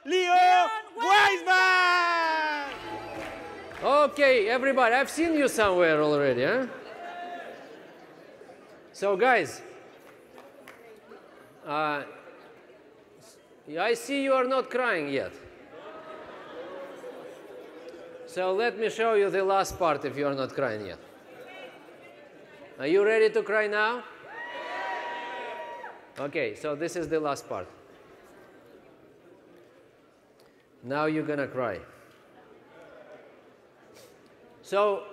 Leo Weisman! Okay, everybody, I've seen you somewhere already, huh? So, guys, I see you are not crying yet. So let me show you the last part if you are not crying yet. Are you ready to cry now? Okay, so this is the last part. Now you're gonna cry. So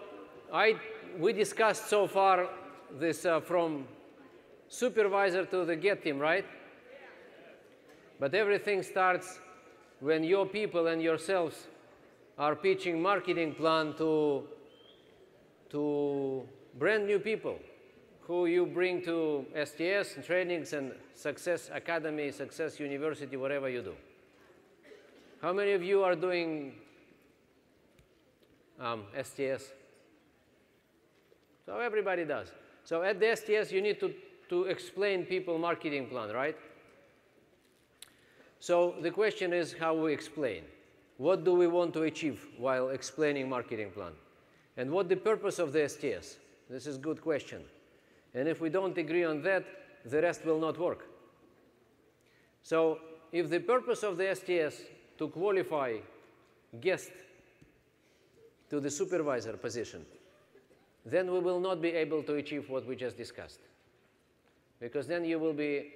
we discussed so far this from supervisor to the get team, right? But everything starts when your people and yourselves are pitching marketing plan to brand new people who you bring to STS and trainings and Success Academy, Success University, whatever you do. How many of you are doing STS? So everybody does. So at the STS, you need to explain people marketing plan, right? So the question is how we explain. What do we want to achieve while explaining marketing plan? And what the purpose of the STS? This is a good question. And if we don't agree on that, the rest will not work. So if the purpose of the STS to qualify guest to the supervisor position, then we will not be able to achieve what we just discussed. Because then you will be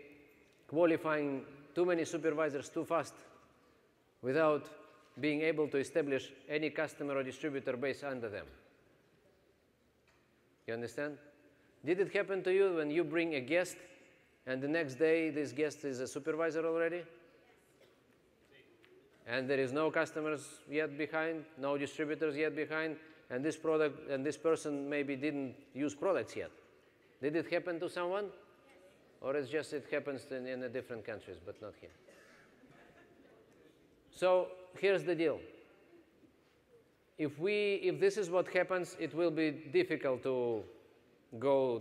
qualifying too many supervisors too fast without being able to establish any customer or distributor base under them. You understand? Did it happen to you when you bring a guest and the next day this guest is a supervisor already? And there is no customers yet behind, no distributors yet behind, and this product and this person maybe didn't use products yet. Did it happen to someone? Or it's just it happens in the different countries, but not here. So here's the deal. If this is what happens, it will be difficult to go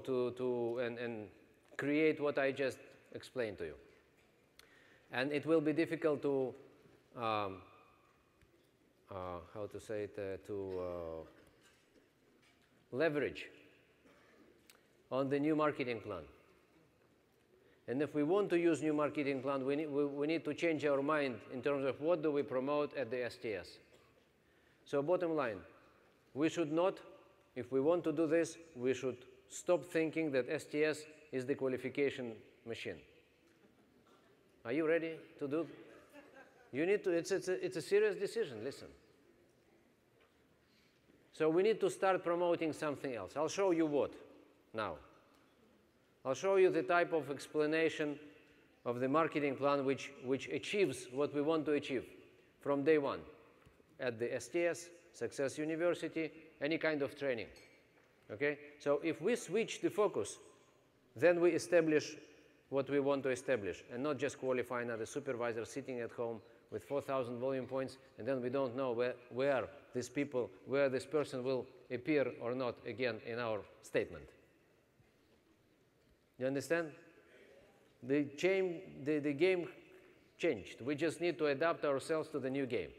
and create what I just explained to you. And it will be difficult to, how to say it, to leverage on the new marketing plan. And if we want to use new marketing plan, we need to change our mind in terms of what do we promote at the STS. So bottom line, we should not, if we want to do this, we should stop thinking that STS is the qualification machine. Are you ready to do? You need to, it's a serious decision, listen. So we need to start promoting something else. I'll show you what now. I'll show you the type of explanation of the marketing plan which achieves what we want to achieve from day one at the STS, Success University, any kind of training. Okay? So if we switch the focus, then we establish what we want to establish and not just qualify another supervisor sitting at home with 4,000 volume points, and then we don't know where this person will appear or not again in our statement. You understand? The game changed. We just need to adapt ourselves to the new game.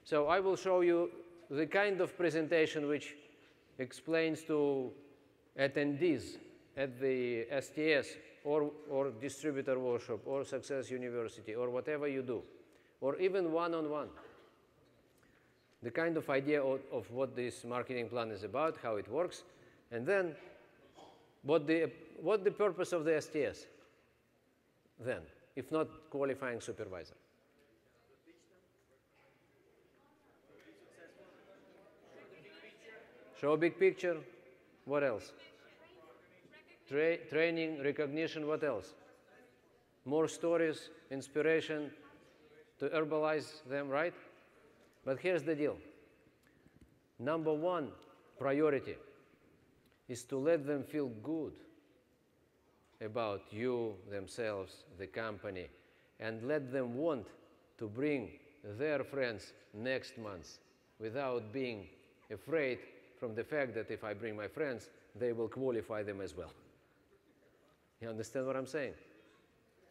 So I will show you the kind of presentation which explains to attendees at the STS or distributor workshop or Success University or whatever you do, or even one-on-one, the kind of idea of what this marketing plan is about, how it works, and then what the purpose of the STS then, if not qualifying supervisor. Show a big picture. What else? Training, recognition, what else? More stories, inspiration to herbalize them, right? But here's the deal. Number one priority is to let them feel good about you, themselves, the company, and let them want to bring their friends next month without being afraid from the fact that if I bring my friends, they will qualify them as well. You understand what I'm saying?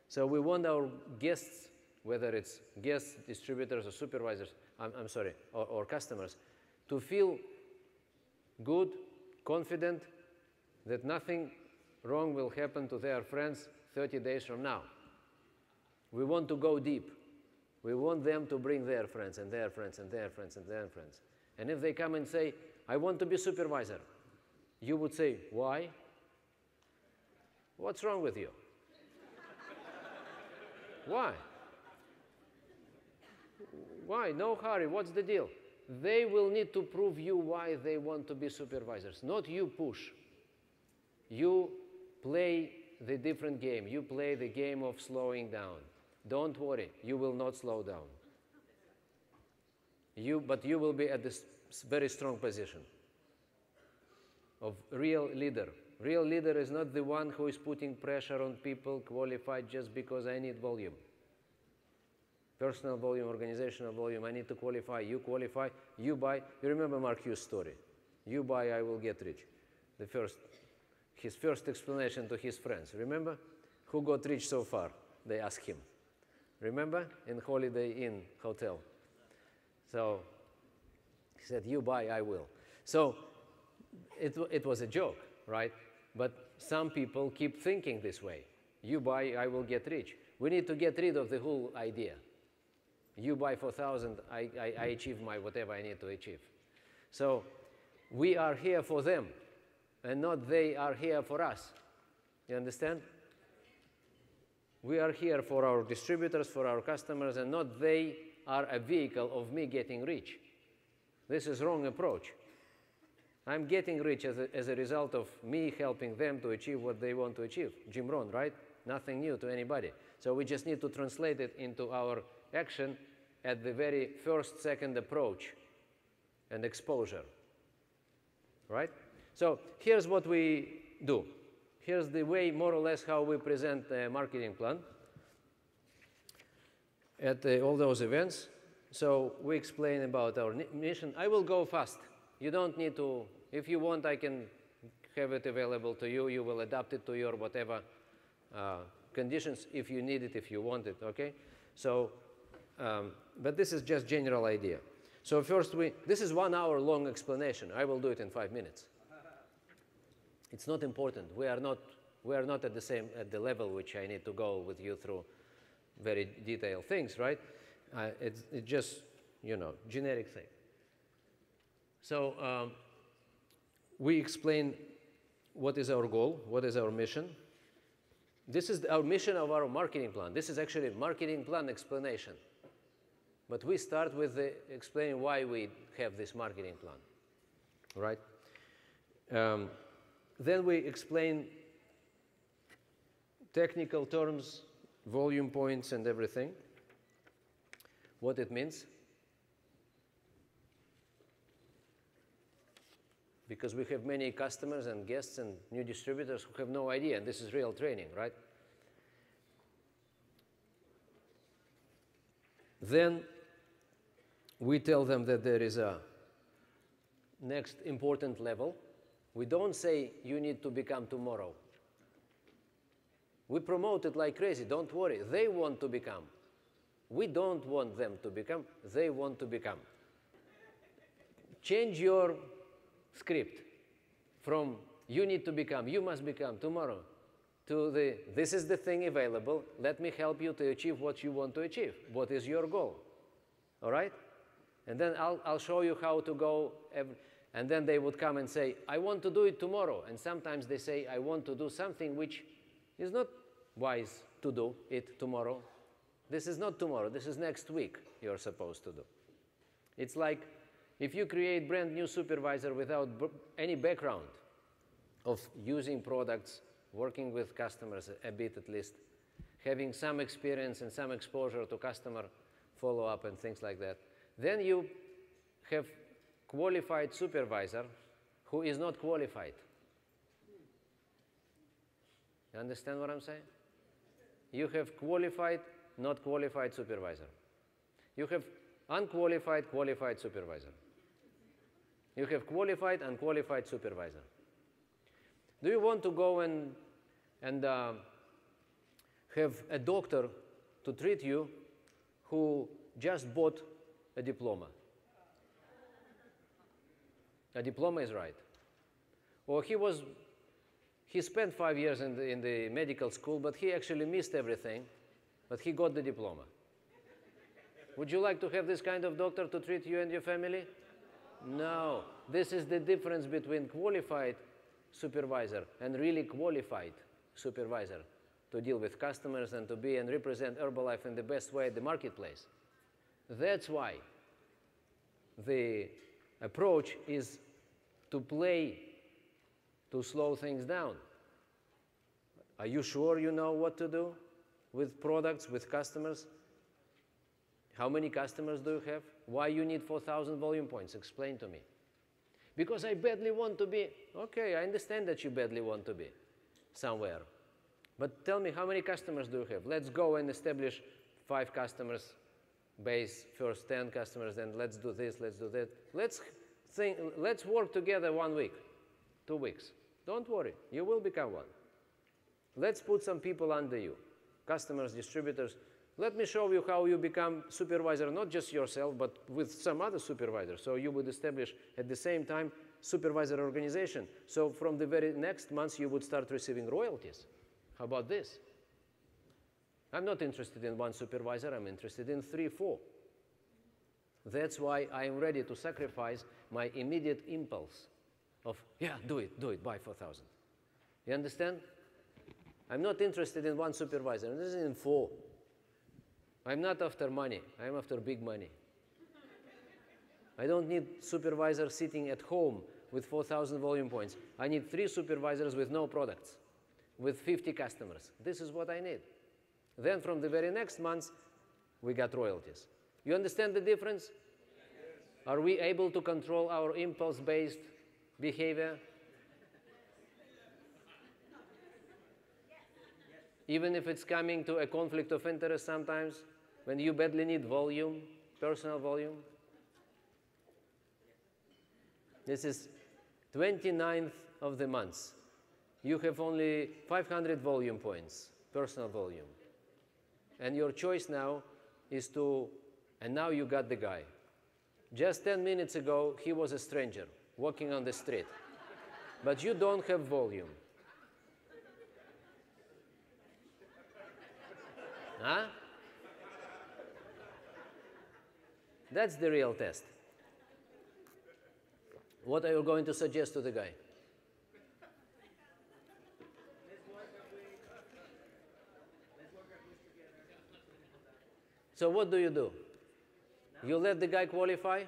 So we want our guests whether it's guests, distributors, or supervisors, I'm sorry, or customers, to feel good, confident that nothing wrong will happen to their friends 30 days from now. We want to go deep. We want them to bring their friends and their friends and their friends and their friends. And if they come and say, I want to be supervisor, you would say, why? What's wrong with you? Why? Why? No hurry. What's the deal? They will need to prove you why they want to be supervisors, not you push. You play the different game. You play the game of slowing down. Don't worry, you will not slow down. But you will be at this very strong position of real leader. Real leader is not the one who is putting pressure on people qualified just because I need volume. Personal volume, organizational volume, I need to qualify, you buy. You remember Mark Hughes' story. You buy, I will get rich. His first explanation to his friends. Remember? Who got rich so far? They asked him. Remember? In Holiday Inn Hotel. So he said, you buy, I will. So it was a joke, right? But some people keep thinking this way. You buy, I will get rich. We need to get rid of the whole idea. You buy 4,000, I achieve my whatever I need to achieve. So we are here for them, and not they are here for us. You understand? We are here for our distributors, for our customers, and not they are a vehicle of me getting rich. This is wrong approach. I'm getting rich as a result of me helping them to achieve what they want to achieve. Jim Rohn, right? Nothing new to anybody. So we just need to translate it into our action at the very first, second approach and exposure, right? So here's what we do. Here's the way, more or less, how we present a marketing plan at all those events. So we explain about our mission. I will go fast. You don't need to, if you want, I can have it available to you. You will adapt it to your whatever conditions if you need it, if you want it, okay? So, but this is just general idea. So first this is 1 hour long explanation. I will do it in 5 minutes. It's not important. We are not at the level which I need to go with you through very detailed things, right? It's just, generic thing. So we explain what is our goal, what is our mission. This is our mission of our marketing plan. This is actually a marketing plan explanation. But we start with explaining why we have this marketing plan, right? Then we explain technical terms, volume points, and everything, what it means. Because we have many customers and guests and new distributors who have no idea, and this is real training, right? Then we tell them that there is a next important level. We don't say you need to become tomorrow. We promote it like crazy. Don't worry. They want to become. We don't want them to become. They want to become. Change your script from you need to become, you must become tomorrow, to this is the thing available. Let me help you to achieve what you want to achieve. What is your goal? All right? And then I'll show you how to go. And then they would come and say, I want to do it tomorrow. And sometimes they say, I want to do something which is not wise to do it tomorrow. This is not tomorrow. This is next week you're supposed to do. It's like if you create brand new supervisor without any background of using products, working with customers a bit at least, having some experience and some exposure to customer follow-up and things like that, then you have qualified supervisor who is not qualified. You understand what I'm saying? You have qualified, not qualified supervisor. You have unqualified, qualified supervisor. You have qualified, unqualified supervisor. Do you want to go and have a doctor to treat you who just bought a diploma? A diploma is right. Or he spent 5 years in the medical school, but he actually missed everything, but he got the diploma. Would you like to have this kind of doctor to treat you and your family? No. This is the difference between qualified supervisor and really qualified supervisor to deal with customers and to be and represent Herbalife in the best way at the marketplace. That's why the approach is to play, to slow things down. Are you sure you know what to do with products, with customers? How many customers do you have? Why you need 4,000 volume points? Explain to me. Because I badly want to be. Okay, I understand that you badly want to be somewhere. But tell me, how many customers do you have? Let's go and establish 5 customers base, first 10 customers, then let's do this, let's do that. Let's work together 1 week, 2 weeks. Don't worry, you will become one. Let's put some people under you, customers, distributors. Let me show you how you become supervisor, not just yourself, but with some other supervisor. So you would establish at the same time supervisor organization. So from the very next month, you would start receiving royalties. How about this? I'm not interested in 1 supervisor, I'm interested in 3, 4. That's why I am ready to sacrifice my immediate impulse of, yeah, do it, buy 4,000. You understand? I'm not interested in 1 supervisor, I'm interested in 4. I'm not after money, I'm after big money. I don't need supervisors sitting at home with 4,000 volume points. I need 3 supervisors with no products, with 50 customers. This is what I need. Then from the very next month, we got royalties. You understand the difference? Yes. Are we able to control our impulse-based behavior? Even if it's coming to a conflict of interest sometimes, when you badly need volume, personal volume. This is 29th of the month. You have only 500 volume points, personal volume. And your choice now is to, and now you got the guy. Just 10 minutes ago, he was a stranger walking on the street. But you don't have volume. Huh? That's the real test. What are you going to suggest to the guy? So what do? You let the guy qualify?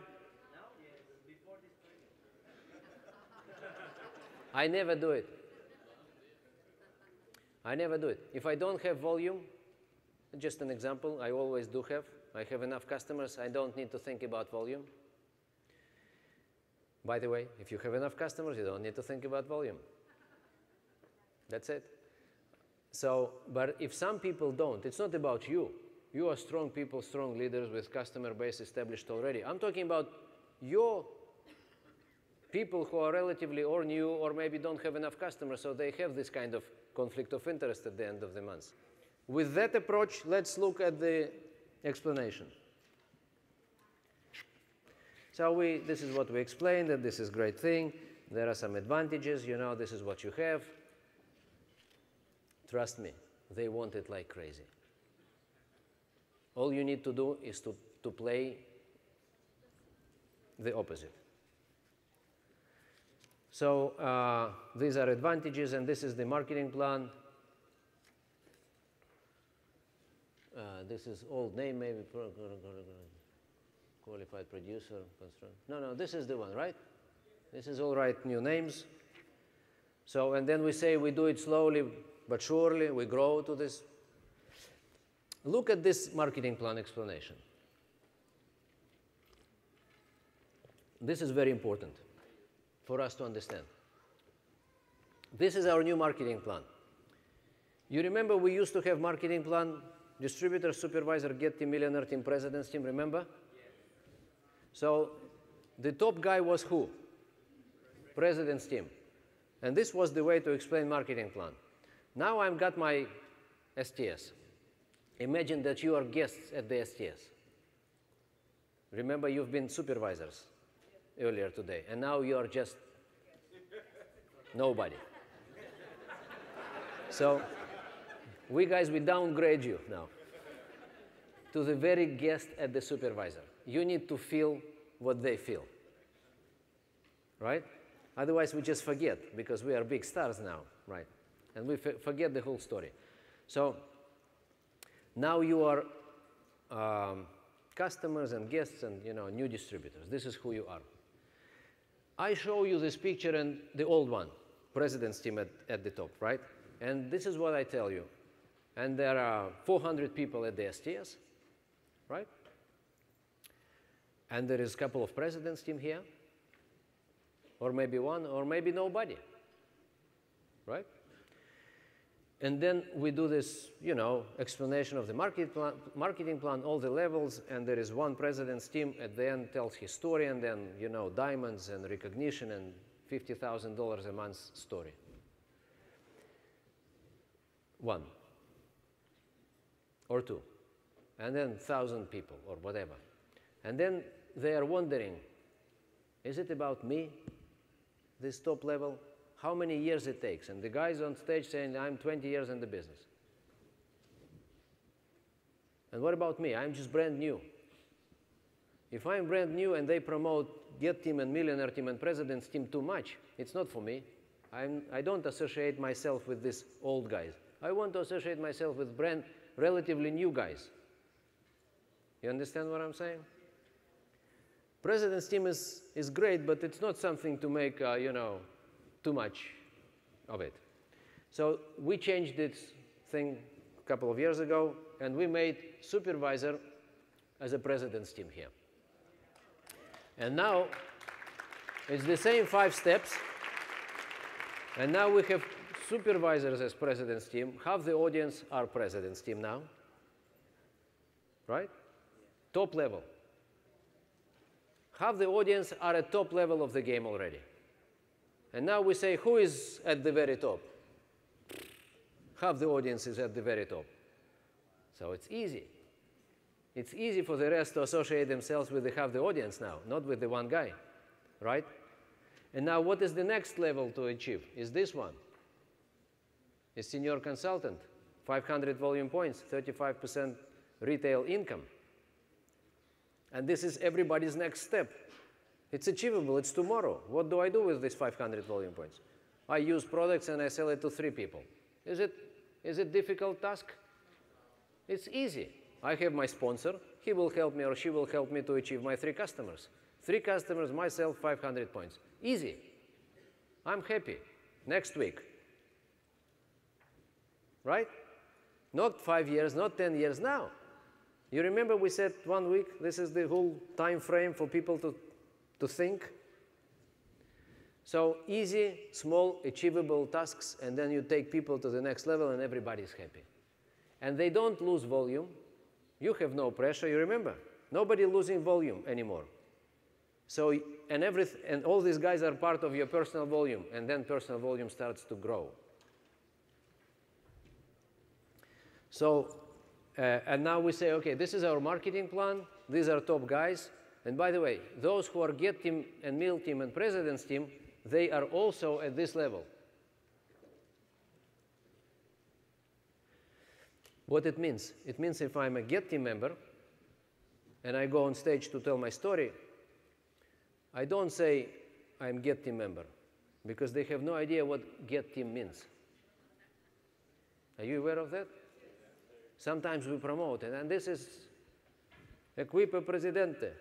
I never do it. I never do it. If I don't have volume, just an example, I always do have. I have enough customers, I don't need to think about volume. By the way, if you have enough customers, you don't need to think about volume. That's it. So, but if some people don't, it's not about you. You are strong people, strong leaders with customer base established already. I'm talking about your people who are relatively or new or maybe don't have enough customers, so they have this kind of conflict of interest at the end of the month. With that approach, let's look at the explanation. So this is what we explained, that this is a great thing. There are some advantages, you know, this is what you have. Trust me, they want it like crazy. All you need to do is to play the opposite. So these are advantages, and this is the marketing plan. This is old name, maybe qualified producer. No, this is the one, right? This is all right, new names. So, and then we say we do it slowly but surely, we grow to this. Look at this marketing plan explanation. This is very important for us to understand. This is our new marketing plan. You remember we used to have marketing plan, distributor, supervisor, get team, millionaire team, president's team, remember? Yes. So the top guy was who? President's team. And this was the way to explain marketing plan. Now I've got my STS. Imagine that you are guests at the STS. Remember, you've been supervisors earlier today, and now you are just nobody. So we guys, we downgrade you now to the very guest at the supervisor. You need to feel what they feel, right? Otherwise, we just forget, because we are big stars now, right? And we forget the whole story. So now you are customers and guests and, you know, new distributors. This is who you are. I show you this picture and the old one, president's team at the top, right? And this is what I tell you. And there are 400 people at the STS, right? And there is a couple of president's team here, or maybe one, or maybe nobody, right? And then we do this, you know, explanation of the marketing plan, all the levels, and there is one president's team at the end tells his story, and then, you know, diamonds and recognition and $50,000 a month story. One or two, and then 1,000 people or whatever. And then they are wondering, is it about me, this top level? How many years it takes? And the guy's on stage saying, I'm 20 years in the business. And what about me? I'm just brand new. If I'm brand new and they promote Get Team and Millionaire Team and President's Team too much, it's not for me. I don't associate myself with these old guys. I want to associate myself with relatively new guys. You understand what I'm saying? President's Team is great, but it's not something to make, you know, too much of it. So we changed this thing a couple of years ago, and we made Supervisor as a president's team here. And now it's the same 5 steps, and now we have supervisors as president's team. Half the audience are president's team now, right? Top level. Half the audience are at top level of the game already. And now we say, who is at the very top? Half the audience is at the very top. So it's easy. It's easy for the rest to associate themselves with the half the audience now, not with the one guy, right? And now what is the next level to achieve? Is this one. Is senior consultant, 500 volume points, 35% retail income. And this is everybody's next step. It's achievable, it's tomorrow. What do I do with these 500 volume points? I use products and I sell it to 3 people. Is it a difficult task? It's easy. I have my sponsor. He will help me or she will help me to achieve my 3 customers. 3 customers, myself, 500 points. Easy. I'm happy. Next week. Right? Not 5 years, not 10 years, now. You remember we said 1 week? This is the whole time frame for people to think. So easy, small, achievable tasks, and then you take people to the next level and everybody's happy. And they don't lose volume. You have no pressure, you remember? Nobody losing volume anymore. So, and all these guys are part of your personal volume, and then personal volume starts to grow. So, and now we say, okay, this is our marketing plan. These are top guys. And by the way, those who are Get Team and Mill Team and President's Team, they are also at this level. What it means? It means if I'm a Get Team member and I go on stage to tell my story, I don't say I'm Get Team member, because they have no idea what Get Team means. Are you aware of that? Sometimes we promote it, and this is Equipe Presidente.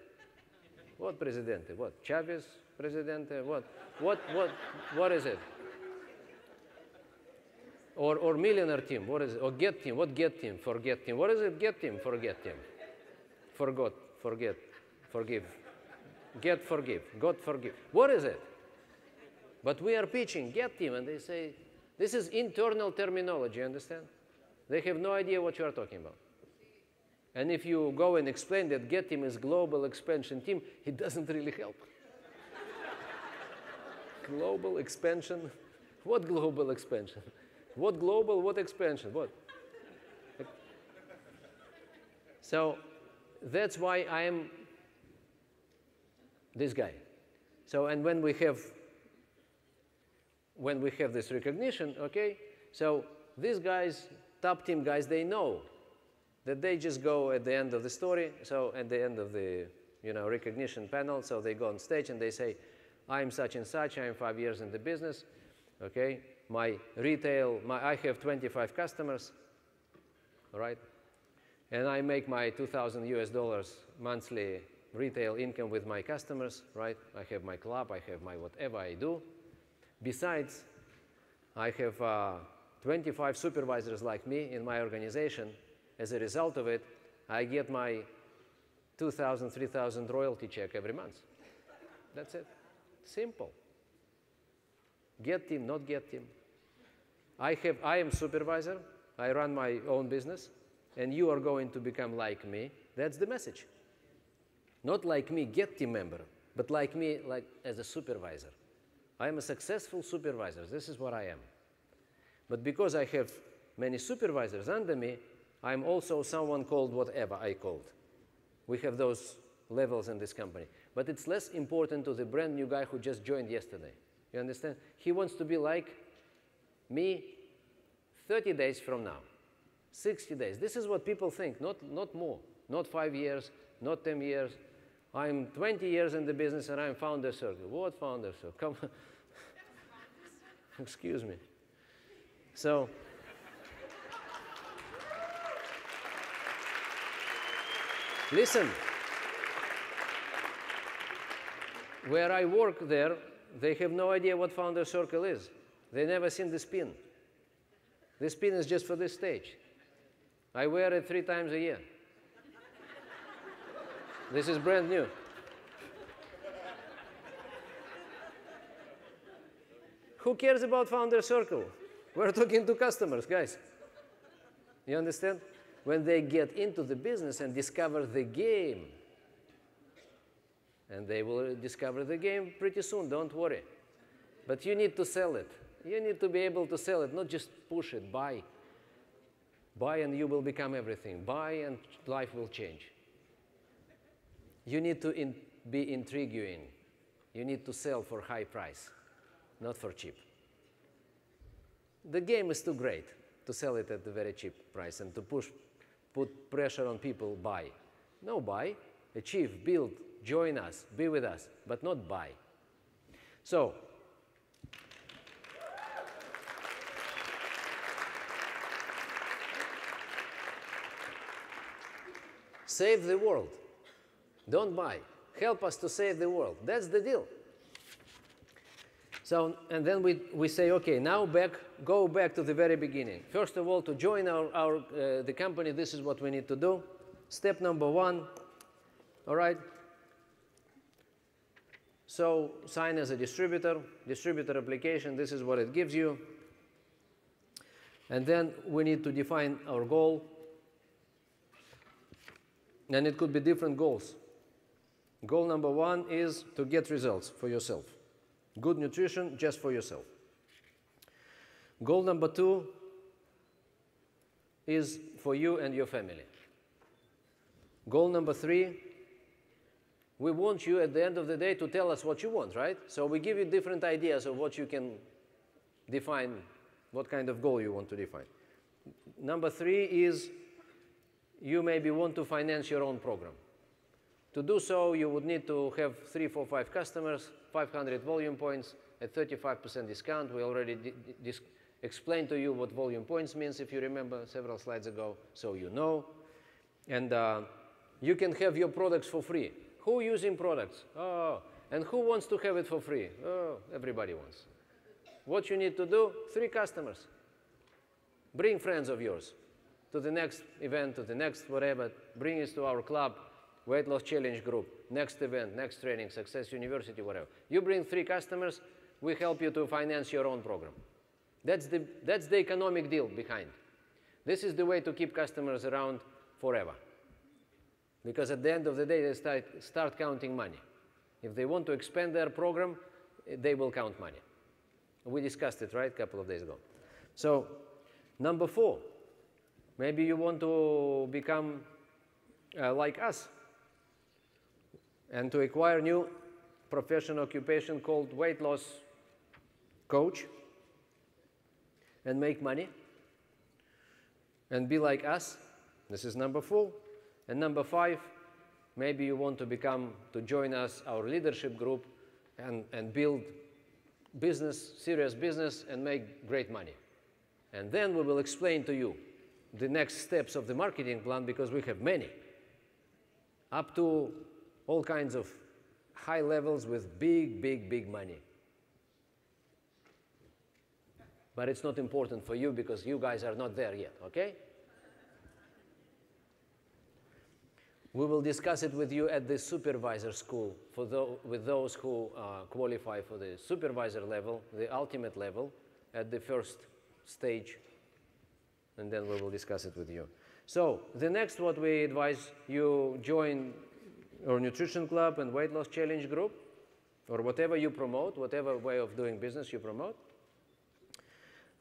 What Presidente? What? Chavez Presidente? What is it? Or Millionaire Team, what is it? Or Get Team, what Get Team? Forget Team. What is it? Get Team, forget Team. Forgot, forget, forgive. Get, forgive, God, forgive. What is it? But we are pitching Get Team, and they say, this is internal terminology, understand? They have no idea what you are talking about. And if you go and explain that Get Team is global expansion team, it doesn't really help. Global expansion? What global expansion? What global, what expansion, what? So that's why I am this guy. So, and when we have this recognition, okay, so these guys, top team guys, they know that they just go at the end of the story, so at the end of the recognition panel, so they go on stage and they say, I'm such and such, I'm 5 years in the business, okay, my retail, I have 25 customers, all right, and I make my $2,000 monthly retail income with my customers, right? I have my club, I have my whatever I do. Besides, I have 25 supervisors like me in my organization. As a result of it, I get my $2,000, $3,000 royalty check every month. That's it. Simple. Get team, not get team. I am supervisor. I run my own business, and you are going to become like me. That's the message. Not like me, get team member, but like me, like as a supervisor. I am a successful supervisor. This is what I am. But because I have many supervisors under me, I'm also someone called whatever I called. We have those levels in this company. But it's less important to the brand new guy who just joined yesterday. You understand? He wants to be like me 30 days from now, 60 days. This is what people think, not more. Not 5 years, not 10 years. I'm 20 years in the business and I'm founder circle. What founder circle? Come on. Excuse me. So, listen. Where I work there, they have no idea what founder circle is. They never seen the spin. This spin is just for this stage. I wear it 3 times a year. This is brand new. Who cares about founder circle? We're talking to customers, guys. You understand? When they get into the business and discover the game, and they will discover the game pretty soon, don't worry. But you need to sell it. You need to be able to sell it, not just push it, buy. Buy and you will become everything. Buy and life will change. You need to be intriguing. You need to sell for high price, not for cheap. The game is too great to sell it at a very cheap price and to put pressure on people, buy. No, buy, achieve, build, join us, be with us, but not buy. So, save the world. Don't buy. Help us to save the world. That's the deal. So, and then we say, okay, now go back to the very beginning. First of all, to join the company, this is what we need to do. Step number 1, all right? So, sign as a distributor application, this is what it gives you. And then we need to define our goal. And it could be different goals. Goal number 1 is to get results for yourself. Good nutrition just for yourself. Goal number 2 is for you and your family. Goal number 3, we want you at the end of the day to tell us what you want, right? So we give you different ideas of what you can define, what kind of goal you want to define. Number 3 is you maybe want to finance your own program. To do so, you would need to have 3, 4, 5 customers, 500 volume points at 35% discount. We already explained to you what volume points means, if you remember, several slides ago, so you know. And you can have your products for free. Who using products? Oh, and who wants to have it for free? Oh, everybody wants. What you need to do, 3 customers. Bring friends of yours to the next event, to the next whatever. Bring us to our club. Weight Loss Challenge group, next event, next training, Success University, whatever. You bring 3 customers, we help you to finance your own program. That's the economic deal behind. This is the way to keep customers around forever. Because at the end of the day, they start counting money. If they want to expand their program, they will count money. We discussed it, right, a couple of days ago. So, number 4, maybe you want to become like us, and to acquire new profession occupation called weight loss coach and make money and be like us. This is number 4. And number 5, maybe you want to join us, our leadership group, and build business, serious business, and make great money. And then we will explain to you the next steps of the marketing plan, because we have many, up to all kinds of high levels with big, big, big money. But it's not important for you because you guys are not there yet, okay? We will discuss it with you at the supervisor school with those who qualify for the supervisor level, the ultimate level, at the first stage, and then we will discuss it with you. So the next, what we advise, you join our nutrition club and weight loss challenge group, or whatever you promote, whatever way of doing business you promote.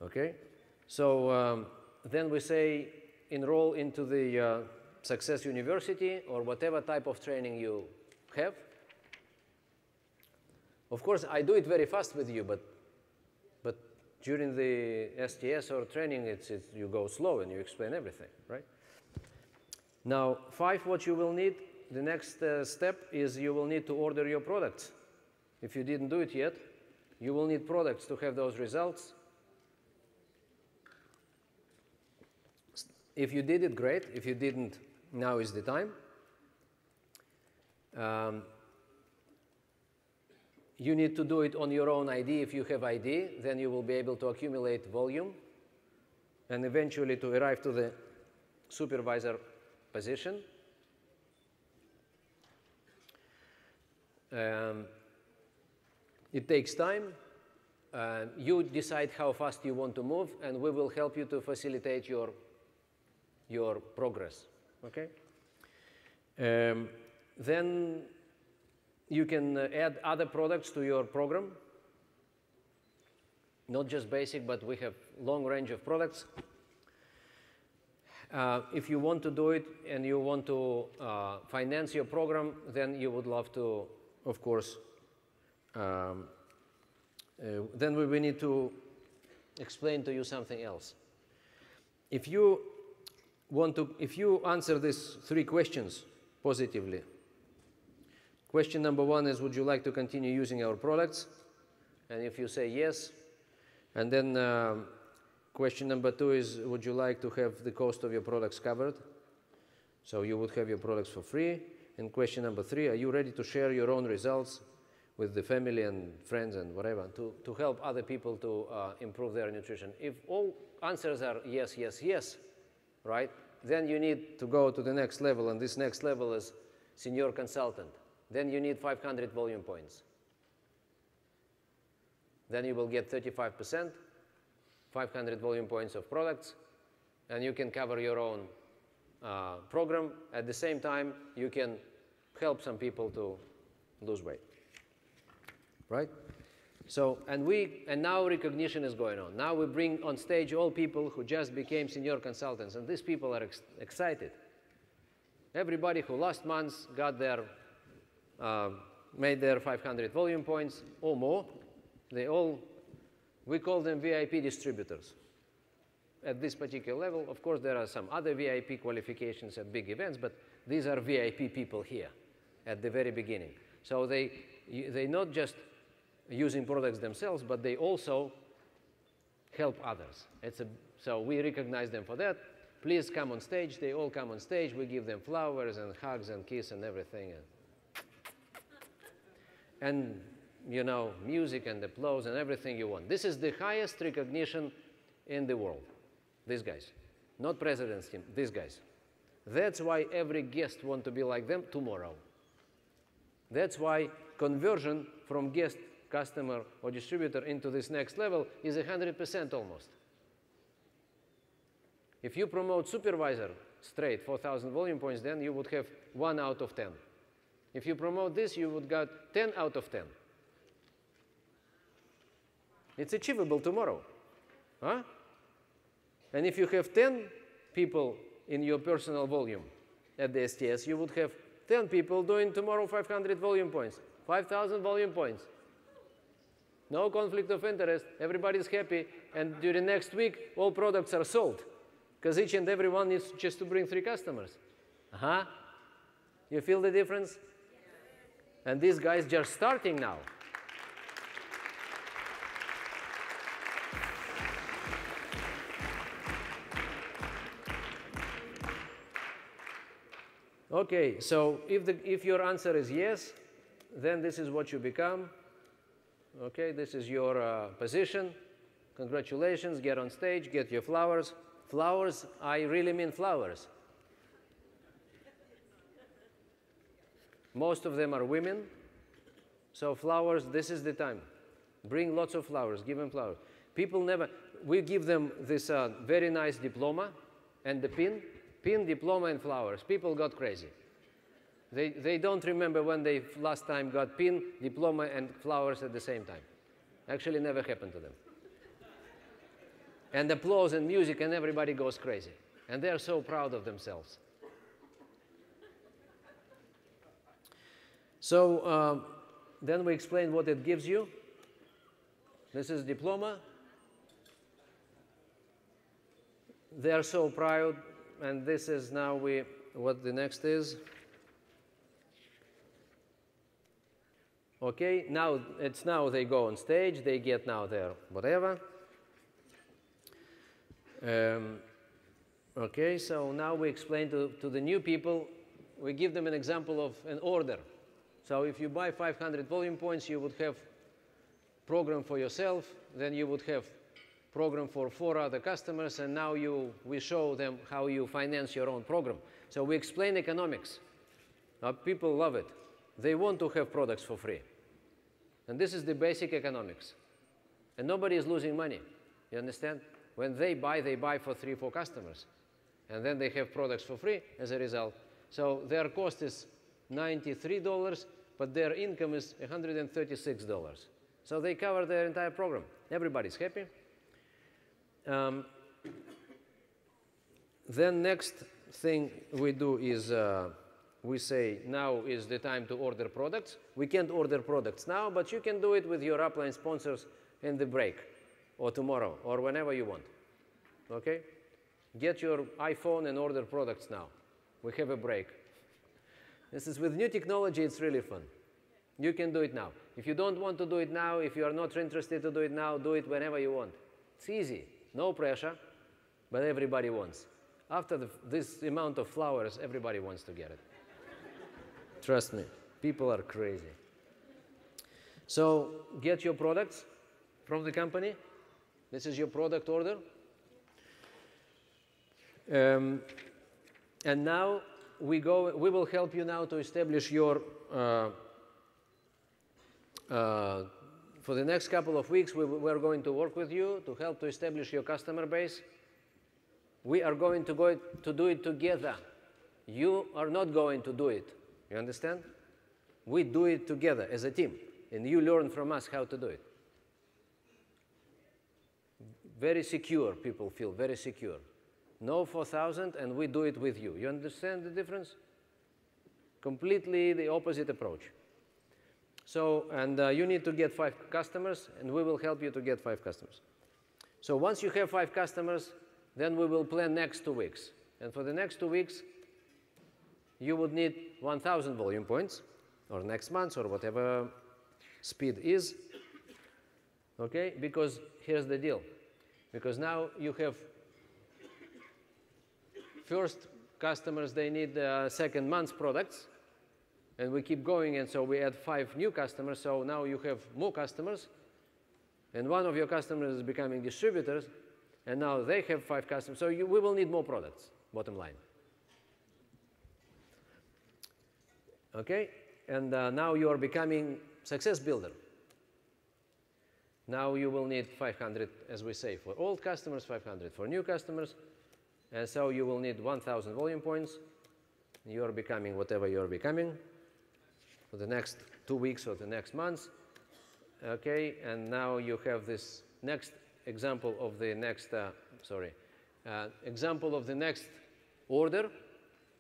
Okay? So then we say enroll into the Success University or whatever type of training you have. Of course, I do it very fast with you, but during the STS or training, you go slow and you explain everything, right? Now, 5, what you will need, the next step is you will need to order your products. If you didn't do it yet, you will need products to have those results. If you did it, great. If you didn't, now is the time. You need to do it on your own ID. If you have ID, then you will be able to accumulate volume and eventually to arrive to the supervisor position. It takes time. You decide how fast you want to move, and we will help you to facilitate your progress. Okay? Then you can add other products to your program. Not just basic, but we have long range of products. If you want to do it and you want to finance your program, then you would love to, of course, then we need to explain to you something else. If you answer these 3 questions positively, question number 1 is, would you like to continue using our products? And if you say yes, and then question number 2 is, would you like to have the cost of your products covered? So you would have your products for free. And question number 3, are you ready to share your own results with the family and friends and whatever to help other people to improve their nutrition? If all answers are yes, yes, yes, right, then you need to go to the next level, and this next level is senior consultant. Then you need 500 volume points. Then you will get 35%, 500 volume points of products, and you can cover your own program. At the same time, you can help some people to lose weight, right? So, and now recognition is going on. Now we bring on stage all people who just became senior consultants, and these people are excited. Everybody who last month got their, made their 500 volume points or more, we call them VIP distributors. At this particular level, of course, there are some other VIP qualifications at big events, but these are VIP people here at the very beginning. So they not just using products themselves, but they also help others. So we recognize them for that. Please come on stage. They all come on stage. We give them flowers and hugs and kiss and everything. And you know, music and applause and everything you want. This is the highest recognition in the world. These guys. Not president's team, these guys. That's why every guest wants to be like them tomorrow. That's why conversion from guest, customer, or distributor into this next level is 100% almost. If you promote supervisor straight 4,000 volume points, then you would have 1 out of 10. If you promote this, you would get 10 out of 10. It's achievable tomorrow. Huh? And if you have 10 people in your personal volume at the STS, you would have 10 people doing tomorrow 500 volume points, 5,000 volume points. No conflict of interest, everybody's happy, and during next week, all products are sold, because each and every one needs just to bring 3 customers. You feel the difference? And these guys just starting now. Okay, so if your answer is yes, then this is what you become. Okay, this is your position. Congratulations, get on stage, get your flowers. Flowers, I really mean flowers. Most of them are women, so flowers, this is the time. Bring lots of flowers, give them flowers. People never, we give them this very nice diploma and the pin, diploma, and flowers. People got crazy. They don't remember when they last time got pin, diploma, and flowers at the same time. Actually never happened to them. And applause and music, and everybody goes crazy. And they're so proud of themselves. So then we explain what it gives you. This is diploma. They are so proud, and this is now what the next is. Okay, now they go on stage, they get now their whatever. Okay, so now we explain to the new people, we give them an example of an order. So if you buy 500 volume points, you would have program for yourself, then you would have program for 4 other customers, and now we show them how you finance your own program. So we explain economics. People love it. They want to have products for free. And this is the basic economics. And nobody is losing money. You understand? When they buy for 3, 4 customers. And then they have products for free as a result. So their cost is $93, but their income is $136. So they cover their entire program. Everybody's happy. Then next thing we do is we say now is the time to order products. We can't order products now, but you can do it with your upline sponsors in the break or tomorrow or whenever you want. Okay? Get your iPhone and order products now. We have a break. This is with new technology, it's really fun. You can do it now. If you don't want to do it now, if you are not interested to do it now, do it whenever you want. It's easy, no pressure, but everybody wants. After this amount of flowers, everybody wants to get it. Trust me, people are crazy. So get your products from the company. This is your product order. And now we will help you now to establish your, for the next couple of weeks, we're going to work with you to help to establish your customer base. We are going to do it together. You are not going to do it. You understand? We do it together as a team, and you learn from us how to do it. Very secure, people feel very secure. No 4,000, and we do it with you. You understand the difference? Completely the opposite approach. So, and you need to get 5 customers, and we will help you to get 5 customers. So once you have 5 customers, then we will plan next 2 weeks. And for the next 2 weeks, you would need 1,000 volume points, or next month, or whatever speed is. Okay, because here's the deal. Because now you have first customers, they need second month's products, and we keep going, and so we add 5 new customers, so now you have more customers, and one of your customers is becoming distributors, and now they have 5 customers, so we will need more products, bottom line. Okay, and now you are becoming success builder. Now you will need 500, as we say, for old customers, 500 for new customers, and so you will need 1,000 volume points. You are becoming whatever you are becoming for the next 2 weeks or the next months. Okay, and now you have this next example of the next, example of the next order.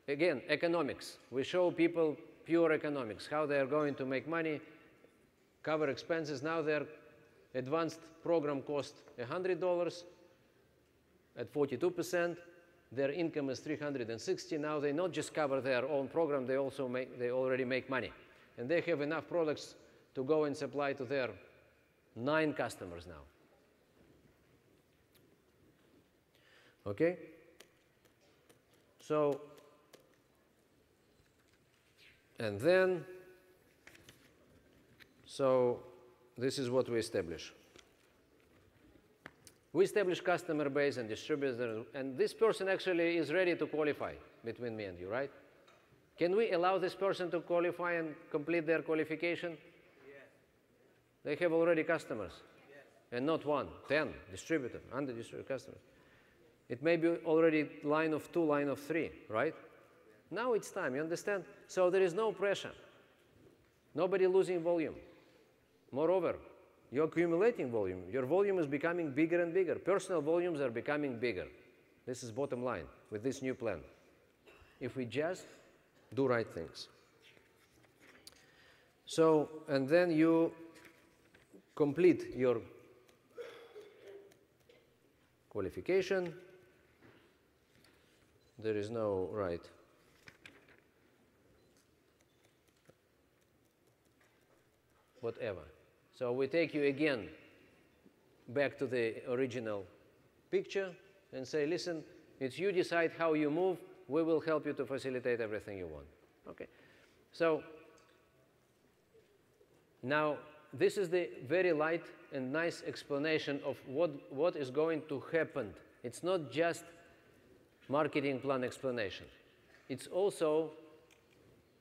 again, economics. We show people pure economics, how they are going to make money, cover expenses. Now their advanced program cost $100 at 42%. Their income is $360. Now they not just cover their own program, they already make money. And they have enough products to go and supply to their 9 customers now. Okay? So, and then, so this is what we establish. We establish customer base and distributors, and this person actually is ready to qualify between me and you, right? Can we allow this person to qualify and complete their qualification? Yes. They have already customers. Yes. And not 1, 10 distributors, 100 distributor customers. It may be already line of 2, line of 3, right? Now it's time, you understand? So there is no pressure. Nobody losing volume. Moreover, you're accumulating volume. Your volume is becoming bigger and bigger. Personal volumes are becoming bigger. This is bottom line with this new plan. If we just do right things. So, and then you complete your qualification. There is no right. Whatever. So we take you again back to the original picture and say, listen, it's you decide how you move. We will help you to facilitate everything you want. Okay. So now this is the very light and nice explanation of what is going to happen. It's not just marketing plan explanation. It's also,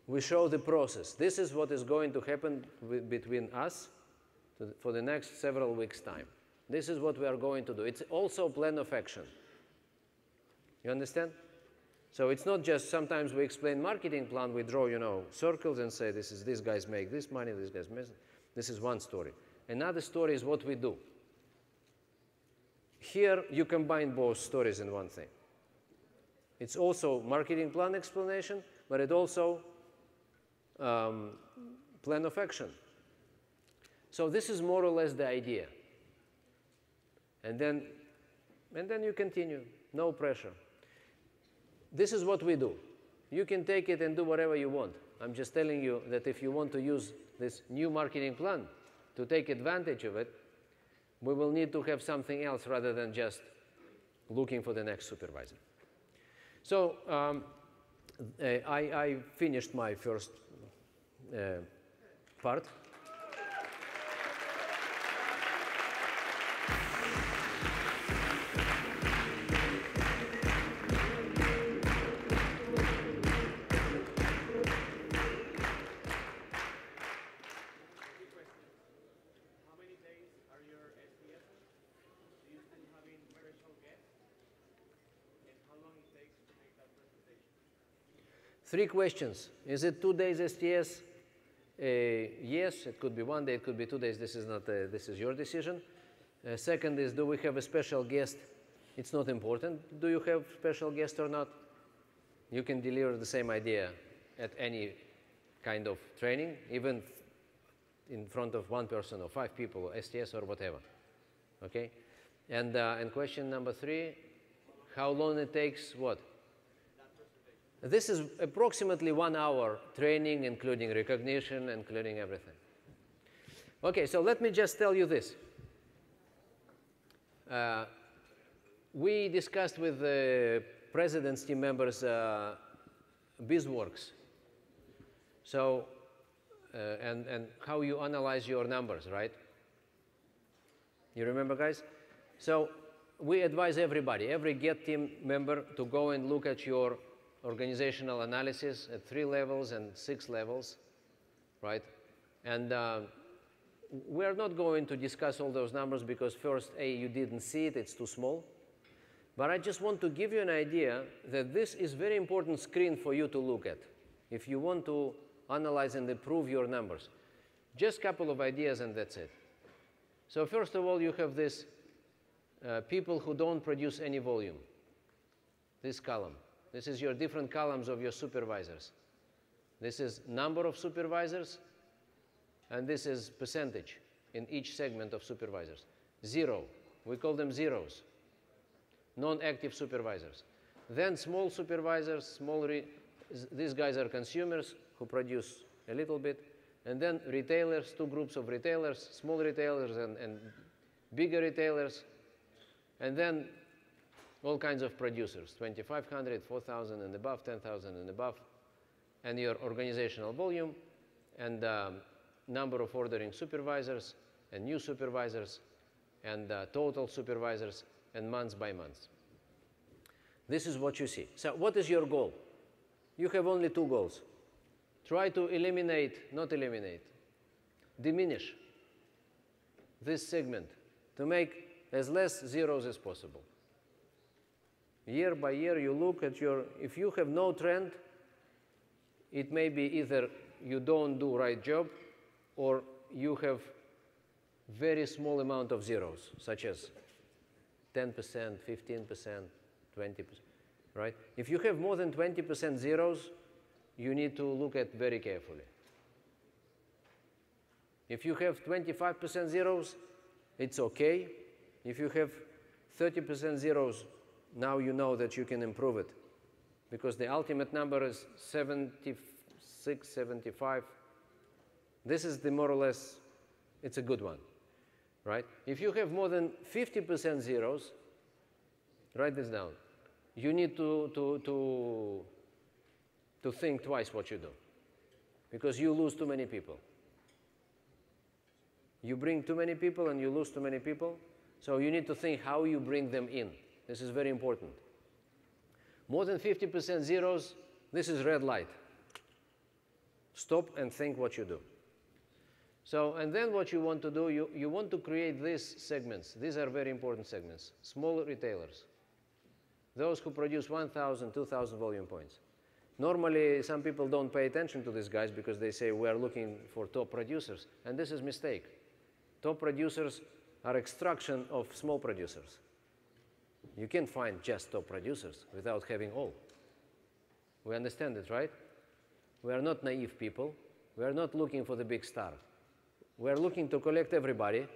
we show the process. This is what is going to happen between us for the next several weeks' time. This is what we are going to do. It's also a plan of action. You understand? So it's not just sometimes we explain marketing plan, we draw, circles and say these guys make this money, these guys make. This is one story. Another story is what we do. Here you combine both stories in one thing. It's also marketing plan explanation, but it also plan of action. So this is more or less the idea. And then you continue, no pressure. This is what we do. You can take it and do whatever you want. I'm just telling you that if you want to use this new marketing plan to take advantage of it, we will need to have something else rather than just looking for the next supervisor. So I finished my first part. How many days are your SDS? Do you still have virtual guests? And how long it takes to make that presentation? 3 questions. Is it 2 days STS? Yes, it could be 1 day, it could be 2 days. This is not. This is your decision. Second is, do we have a special guest? It's not important. Do you have special guest or not? You can deliver the same idea at any kind of training, even in front of 1 person or 5 people, STS or whatever. Okay. And question number 3, how long it takes? What? This is approximately 1 hour training, including recognition, including everything. Okay, so let me just tell you this. We discussed with the president's team members BizWorks. So, and how you analyze your numbers, right? You remember, guys? So we advise everybody, every GET team member, to go and look at your organizational analysis at 3 levels and 6 levels, right? And we are not going to discuss all those numbers because first, you didn't see it, it's too small. But I just want to give you an idea that this is very important screen for you to look at if you want to analyze and improve your numbers. Just a couple of ideas and that's it. So first of all, you have this people who don't produce any volume, this column. This is your different columns of your supervisors. This is number of supervisors, and this is percentage in each segment of supervisors. 0, we call them zeros, non-active supervisors. Then small supervisors, these guys are consumers who produce a little bit. And then retailers, 2 groups of retailers, small retailers and bigger retailers. And then all kinds of producers, 2,500, 4,000 and above, 10,000 and above. And your organizational volume and number of ordering supervisors and new supervisors and total supervisors and months by months. This is what you see. So what is your goal? You have only 2 goals. Try to diminish this segment to make as less zeros as possible. Year by year you look at if you have no trend, it may be either you don't do right job or you have very small amount of zeros, such as 10%, 15%, 20%, right? If you have more than 20% zeros, you need to look at very carefully. If you have 25% zeros, it's okay. If you have 30% zeros, now you know that you can improve it, because the ultimate number is 76, 75. This is the more or less, it's a good one, right? If you have more than 50% zeros, write this down. You need to think twice what you do, because you lose too many people. You bring too many people and you lose too many people, so you need to think how you bring them in. This is very important. More than 50% zeros, this is red light. Stop and think what you do. So, and then what you want to do, you want to create these segments. These are very important segments. Small retailers. Those who produce 1,000, 2,000 volume points. Normally, some people don't pay attention to these guys because they say we are looking for top producers. And this is a mistake. Top producers are extraction of small producers. You can't find just top producers without having all. We understand it, right? We are not naive people. We are not looking for the big star. We are looking to collect everybody,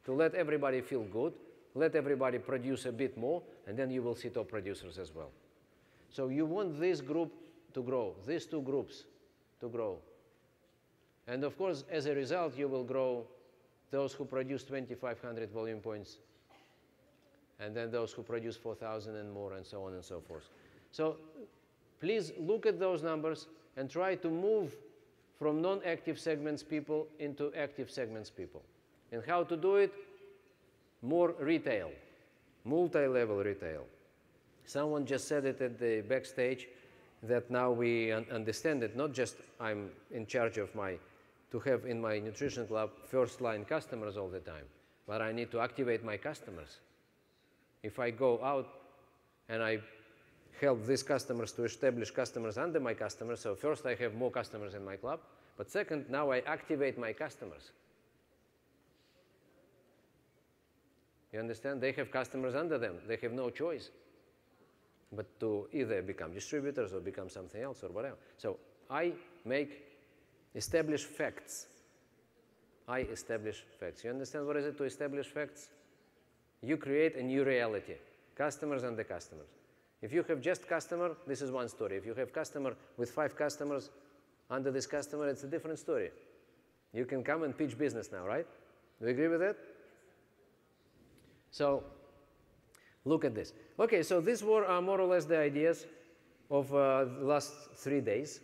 to let everybody feel good, let everybody produce a bit more, and then you will see top producers as well. So you want this group to grow, these 2 groups to grow. And of course, as a result, you will grow those who produce 2,500 volume points, and then those who produce 4,000 and more, and so on and so forth. So please look at those numbers and try to move from non-active segments people into active segments people. And how to do it? More retail, multi-level retail. Someone just said it at the backstage that now we understand it. Not just I'm in charge of to have in my nutrition club first-line customers all the time, but I need to activate my customers. If I go out and I help these customers to establish customers under my customers, so first I have more customers in my club, but second, now I activate my customers. You understand? They have customers under them. They have no choice but to either become distributors or become something else or whatever. So I establish facts. I establish facts. You understand what is it to establish facts? You create a new reality, customers and the customers. If you have just customer, this is one story. If you have customer with 5 customers, under this customer, it's a different story. You can come and pitch business now, right? Do you agree with that? So look at this. Okay, so these were more or less the ideas of the last 3 days,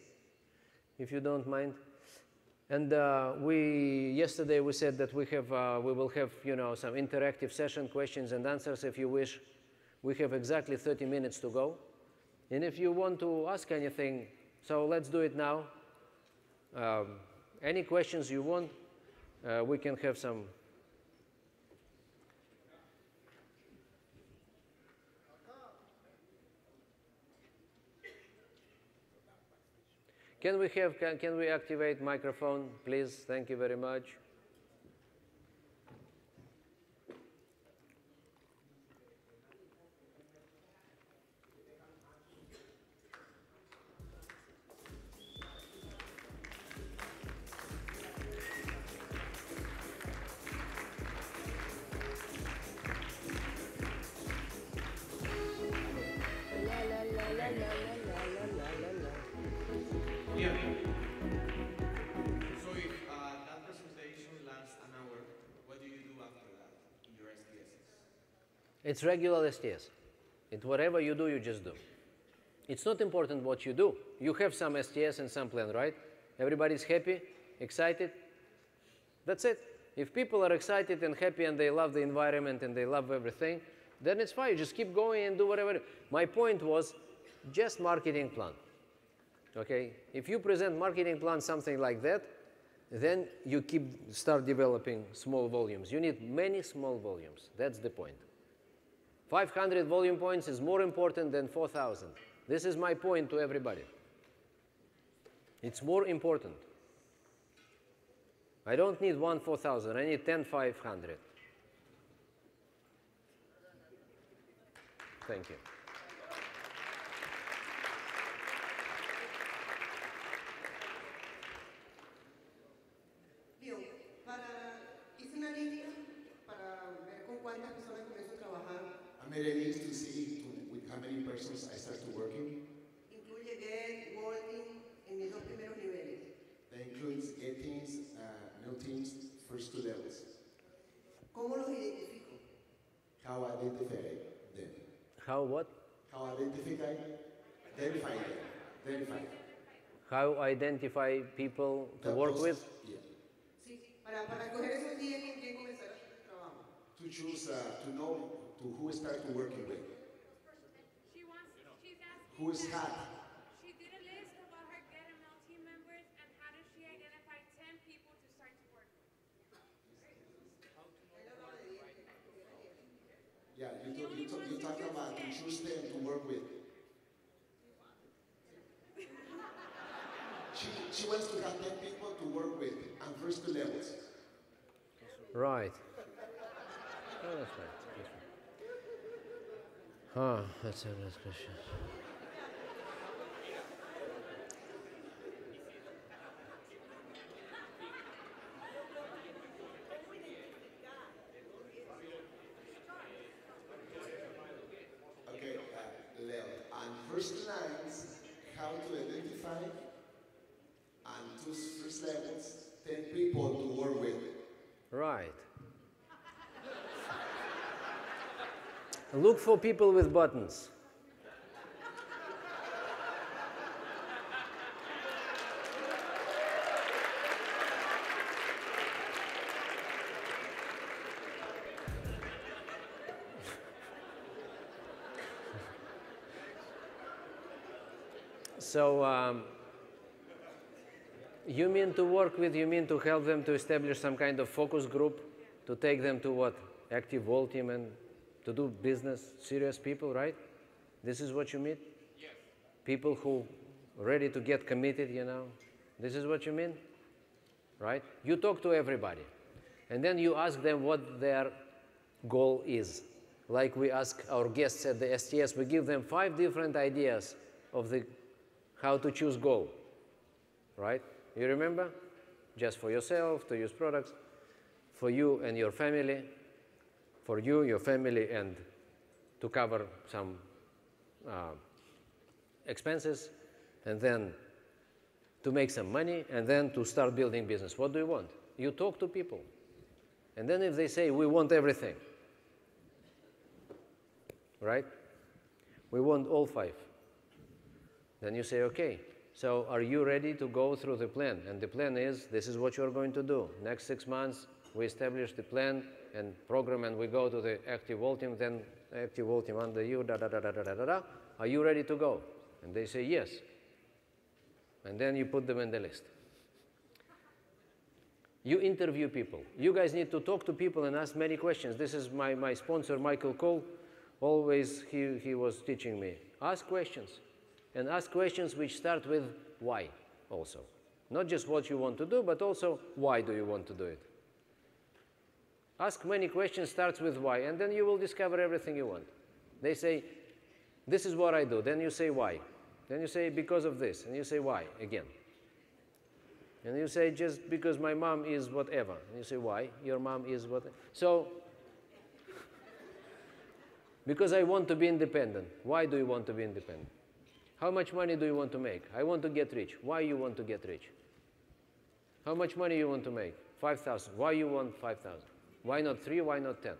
if you don't mind. And yesterday we said that we will have some interactive session, questions and answers if you wish. We have exactly 30 minutes to go. And if you want to ask anything, so let's do it now. Any questions you want, we can have some. Can we activate microphone, please? Thank you very much. It's regular STS. It's whatever you do, you just do. It's not important what you do. You have some STS and some plan, right? Everybody's happy, excited. That's it. If people are excited and happy and they love the environment and they love everything, then it's fine. You just keep going and do whatever. My point was just marketing plan. Okay? If you present marketing plan, something like that, then you start developing small volumes. You need many small volumes. That's the point. 500 volume points is more important than 4,000. This is my point to everybody. It's more important. I don't need 1 4,000. I need 10 500. Thank you. Hice una lista para ver con cuántas personas comienzo a trabajar. I made a list to see with how many persons I started working. Incluye Get, Walting en mis dos primeros niveles. That includes Get teams, Mill teams, first 2 levels. ¿Cómo los identifico? How I identify them. How what? How I identify them. Verify. How identify people to work with? Yeah. Sí, para escoger esos días con quién comenzar a hacer el trabajo. To choose, to know to who start working with. She's asking Who is hot. She did a list about her Get ML team members and how does she identify 10 people to start to work with? Yeah, you talk about to choose them to work with. She wants to have 10 people to work with on first 2 levels. Right. Oh, that's right. That's a nice question. Okay, Leo, on first lines, how to identify on 2 first levels 10 people to work with. Right. Look for people with buttons. So, you mean to work with, you mean to help them to establish some kind of focus group, to take them to what? Active Vault team and to do business, serious people, right? This is what you mean? Yes. People who are ready to get committed, you know? This is what you mean? Right? You talk to everybody. And then you ask them what their goal is. Like we ask our guests at the STS, we give them 5 different ideas of how to choose goal. Right? You remember? Just for yourself, to use products, for you and your family, for you, your family, and to cover some expenses, and then to make some money, and then to start building business. What do you want? You talk to people. And then if they say, we want everything, right? We want all 5. Then you say, okay, so are you ready to go through the plan? And the plan is, this is what you're going to do. Next 6 months, we establish the plan and program, and we go to the Active Vault team, then Active Vault team under you, da-da-da-da-da-da-da. Are you ready to go? And they say yes. And then you put them in the list. You interview people. You guys need to talk to people and ask many questions. This is my sponsor, Michael Cole. Always he was teaching me. Ask questions. And ask questions which start with why also. Not just what you want to do, but also why do you want to do it. Ask many questions, starts with why, and then you will discover everything you want. They say, this is what I do. Then you say why. Then you say because of this, and you say why again. And you say just because my mom is whatever. And you say why? Your mom is what? So, because I want to be independent. Why do you want to be independent? How much money do you want to make? I want to get rich. Why you want to get rich? How much money you want to make? 5,000. Why you want 5,000? Why not 3? Why not 10?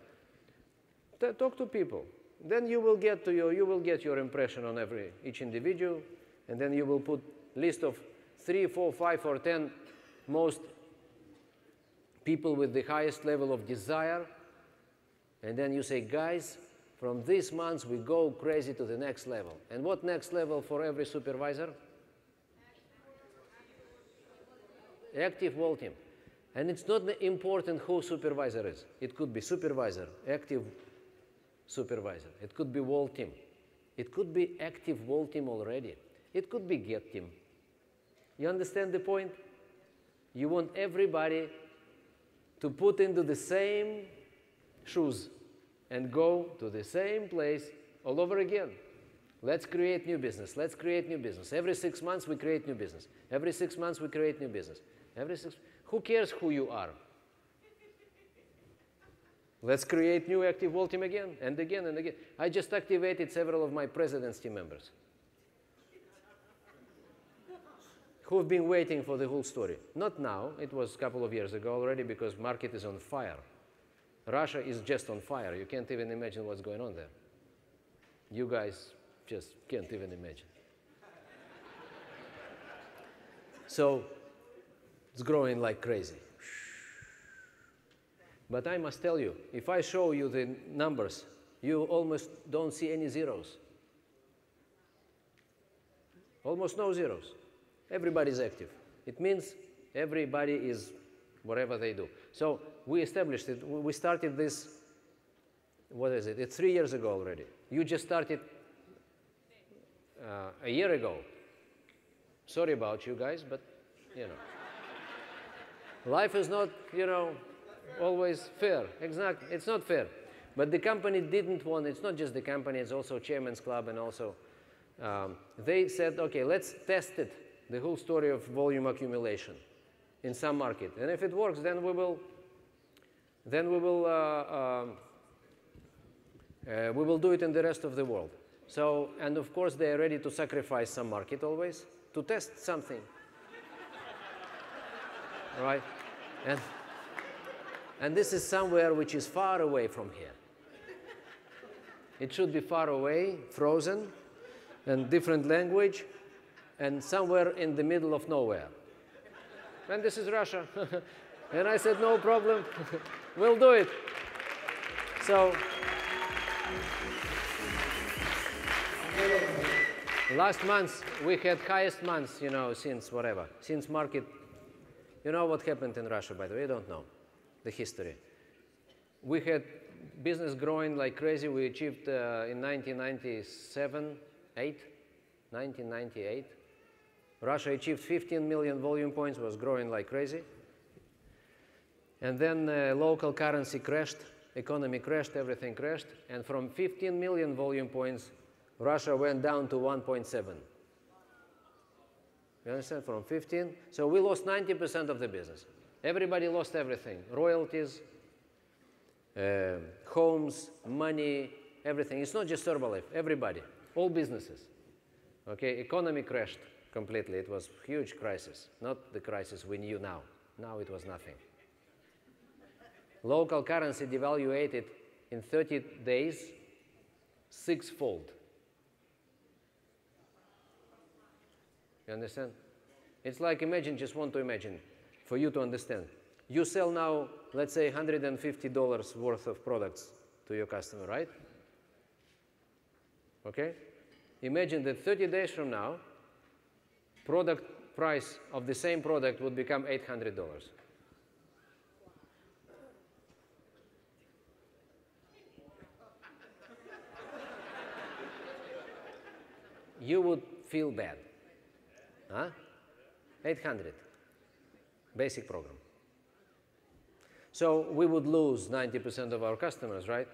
Talk to people. Then you will get your impression on each individual, and then you will put list of 3, 4, 5, or 10 most people with the highest level of desire, and then you say, guys, from this month we go crazy to the next level. And what next level for every supervisor? Active whole team. And it's not important who supervisor is. It could be supervisor, active supervisor. It could be whole team. It could be active whole team already. It could be get team. You understand the point? You want everybody to put into the same shoes and go to the same place all over again. Let's create new business. Let's create new business. Every 6 months we create new business. Every 6 months we create new business. Who cares who you are? Let's create new active whole team again and again and again. I just activated several of my president's team members who have been waiting for the whole story. Not now, it was a couple of years ago already, because market is on fire. Russia is just on fire. You can't even imagine what's going on there. You guys just can't even imagine. So it's growing like crazy. But I must tell you, if I show you the numbers, you almost don't see any zeros. Almost no zeros. Everybody's active. It means everybody is whatever they do. So we established it. We started this, what is it? It's 3 years ago already. You just started a year ago. Sorry about you guys, but, you know. Life is not, you know, always fair. Exactly. It's not fair. But the company didn't want, it's not just the company, it's also Chairman's Club, and also they said, okay, let's test it, the whole story of volume accumulation in some market. And if it works, then we will do it in the rest of the world. So, and of course, they are ready to sacrifice some market always to test something. Right? And this is somewhere which is far away from here. It should be far away, frozen, and different language, and somewhere in the middle of nowhere. And this is Russia. And I said, no problem, we'll do it. So, last month, we had highest months, you know, since whatever, since market. You know what happened in Russia, by the way? You don't know the history. We had business growing like crazy. We achieved in 1998, Russia achieved 15 million volume points, was growing like crazy. And then local currency crashed, economy crashed, everything crashed. And from 15 million volume points, Russia went down to 1.7. You understand? From 15. So we lost 90% of the business. Everybody lost everything. Royalties, homes, money, everything. It's not just Herbalife, everybody, all businesses. Okay, economy crashed completely. It was a huge crisis, not the crisis we knew now. Now it was nothing. Local currency devaluated in 30 days sixfold. You understand? It's like, imagine, just want to imagine, for you to understand. You sell now, let's say, $150 worth of products to your customer, right? Okay? Imagine that 30 days from now, product price of the same product would become $800. You would feel bad. Huh? 800. Basic program. So we would lose 90% of our customers, right?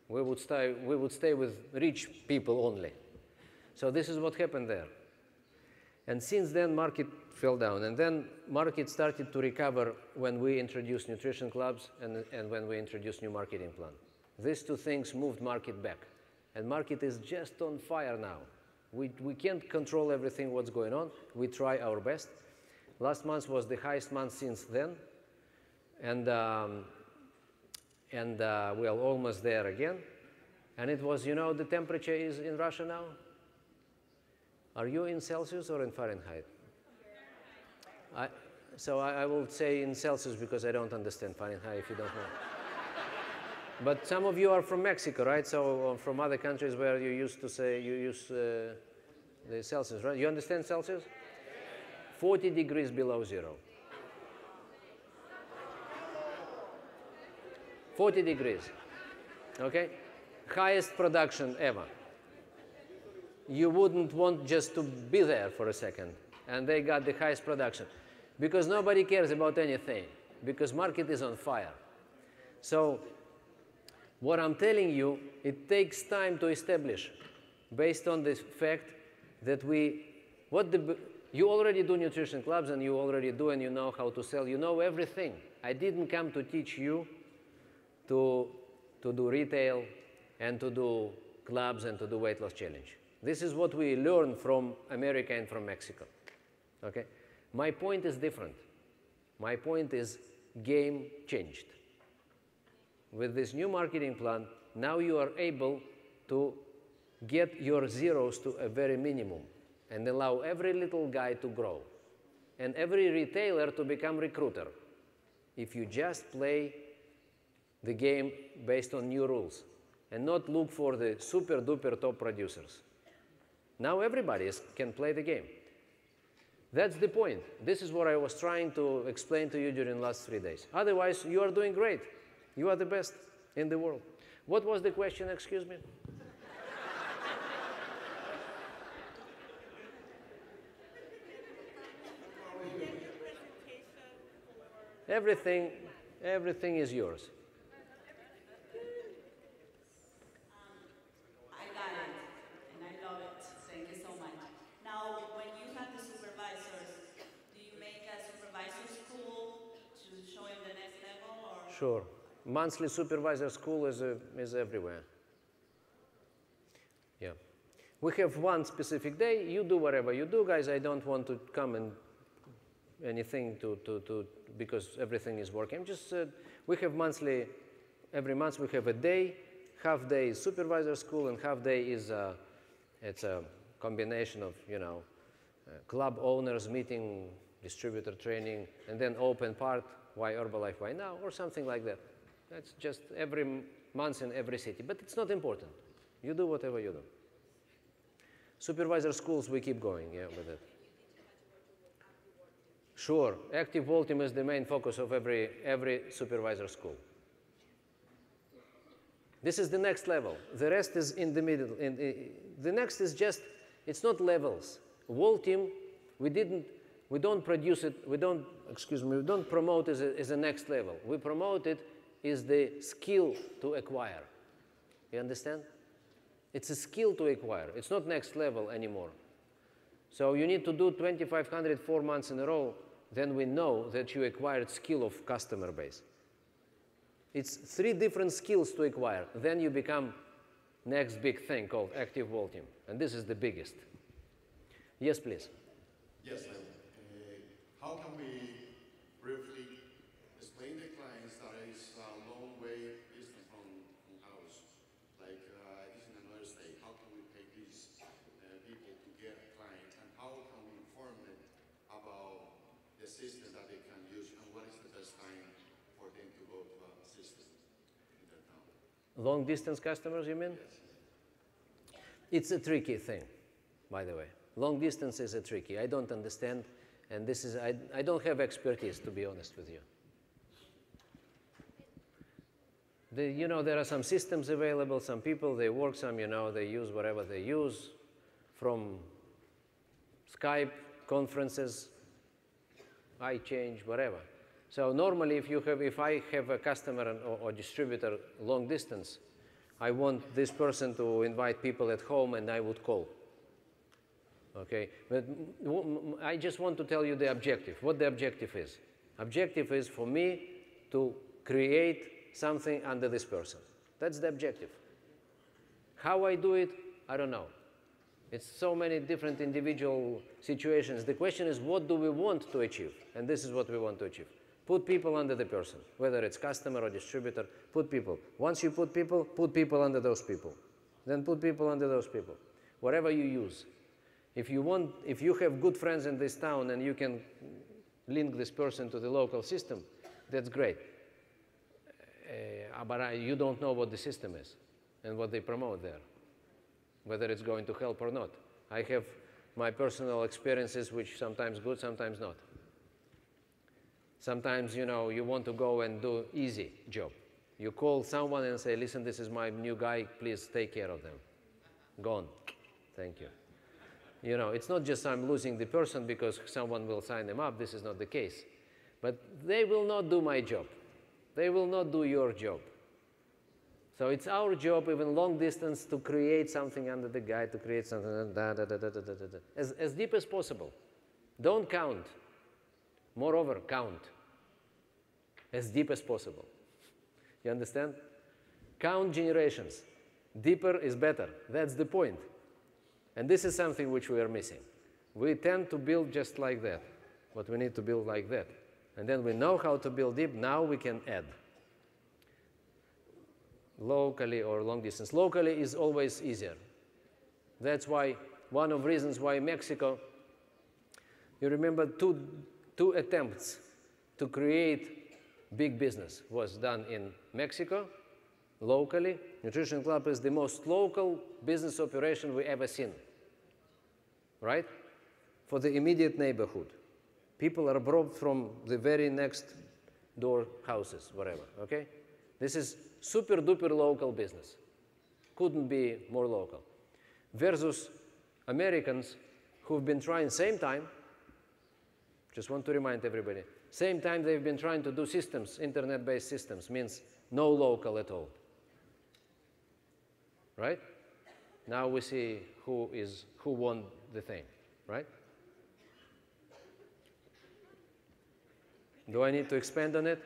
We would stay with rich people only. So this is what happened there. And since then, market fell down. And then market started to recover when we introduced nutrition clubs and when we introduced new marketing plan. These two things moved market back. And market is just on fire now. We can't control everything what's going on. We try our best. Last month was the highest month since then. And And we are almost there again. And it was, you know, the temperature is in Russia now? Are you in Celsius or in Fahrenheit? So I will say in Celsius because I don't understand Fahrenheit if you don't know. But some of you are from Mexico, right? So from other countries where you used to say, you use the Celsius, right? You understand Celsius? 40 degrees below zero. 40 degrees, okay? Highest production ever. You wouldn't want just to be there for a second. And they got the highest production. Because nobody cares about anything. Because market is on fire. So what I'm telling you, it takes time to establish. Based on the fact that you already do nutrition clubs and you already do and you know how to sell. You know everything. I didn't come to teach you to do retail and to do clubs and to do weight loss challenge. This is what we learned from America and from Mexico. Okay? My point is different. My point is game changed. With this new marketing plan, now you are able to get your zeros to a very minimum and allow every little guy to grow and every retailer to become recruiter if you just play the game based on new rules and not look for the super duper top producers. Now everybody can play the game. That's the point. This is what I was trying to explain to you during the last 3 days. Otherwise, you are doing great. You are the best in the world. What was the question, excuse me? Everything is yours. I got it, and I love it. Thank you so much. Now, when you have the supervisors, do you make a supervisor school to show them the next level, or? Sure. Monthly supervisor school is everywhere. Yeah. We have one specific day. You do whatever you do, guys. I don't want to come and anything because everything is working. Just we have monthly. Every month we have a day. Half day is supervisor school, and half day is it's a combination of club owners meeting, distributor training, and then open part. Why Herbalife? Why now? Or something like that. That's just every month in every city, but it's not important. You do whatever you do. Supervisor schools, we keep going, with it. Sure, active vault team is the main focus of every supervisor school. This is the next level. The rest is in the middle. The next is just, it's not levels. Vault team, we don't produce it, we don't promote it as a next level. We promote it as the skill to acquire. You understand? It's a skill to acquire. It's not next level anymore. So you need to do 2,500 4 months in a row, then we know that you acquired skill of customer base. It's 3 different skills to acquire. Then you become next big thing called active vault team. And this is the biggest. Yes, please. Yes, ma'am. How can we briefly explain to clients that it's a long way distance from house? Like it's in another state. How can we pay these people to get a client? And how can we inform them about the system that they can use? And what is the best time for them to go to a system in their town? Long distance customers, you mean? Yes. It's a tricky thing, by the way. Long distance is a tricky. I don't understand, and this is, I don't have expertise, to be honest with you. There are some systems available, some people, they work some, they use whatever they use, from Skype, conferences, iChange, whatever. So normally if I have a customer or distributor long distance, I want this person to invite people at home and I would call. Okay, but I just want to tell you the objective, what the objective is. Objective is for me to create something under this person. That's the objective. How I do it, I don't know. It's so many different individual situations. The question is, what do we want to achieve? And this is what we want to achieve. Put people under the person, whether it's customer or distributor, put people. Once you put people under those people. Then put people under those people, whatever you use. If you have good friends in this town and you can link this person to the local system, that's great. But you don't know what the system is and what they promote there, whether it's going to help or not. I have my personal experiences, which sometimes good, sometimes not. Sometimes, you know, you want to go and do easy job. You call someone and say, listen, this is my new guy, please take care of them. Gone. Thank you. You know, it's not just I'm losing the person because someone will sign them up. This is not the case. But they will not do my job. They will not do your job. So it's our job, even long distance, to create something under the guy, to create something as deep as possible. Don't count. Moreover, count as deep as possible. You understand? Count generations. Deeper is better. That's the point. And this is something which we are missing. We tend to build just like that, but we need to build like that. And then we know how to build deep. Now we can add. Locally or long distance. Locally is always easier. That's why one of the reasons why Mexico, you remember two attempts to create big business was done in Mexico, locally. Nutrition Club is the most local business operation we ever seen, right? For the immediate neighborhood. People are brought from the very next door houses, whatever, okay? This is super duper local business. Couldn't be more local. Versus Americans who've been trying same time, just want to remind everybody, same time they've been trying to do systems, internet-based systems, means no local at all. Right? Now we see who won the thing, right? Do I need to expand on it?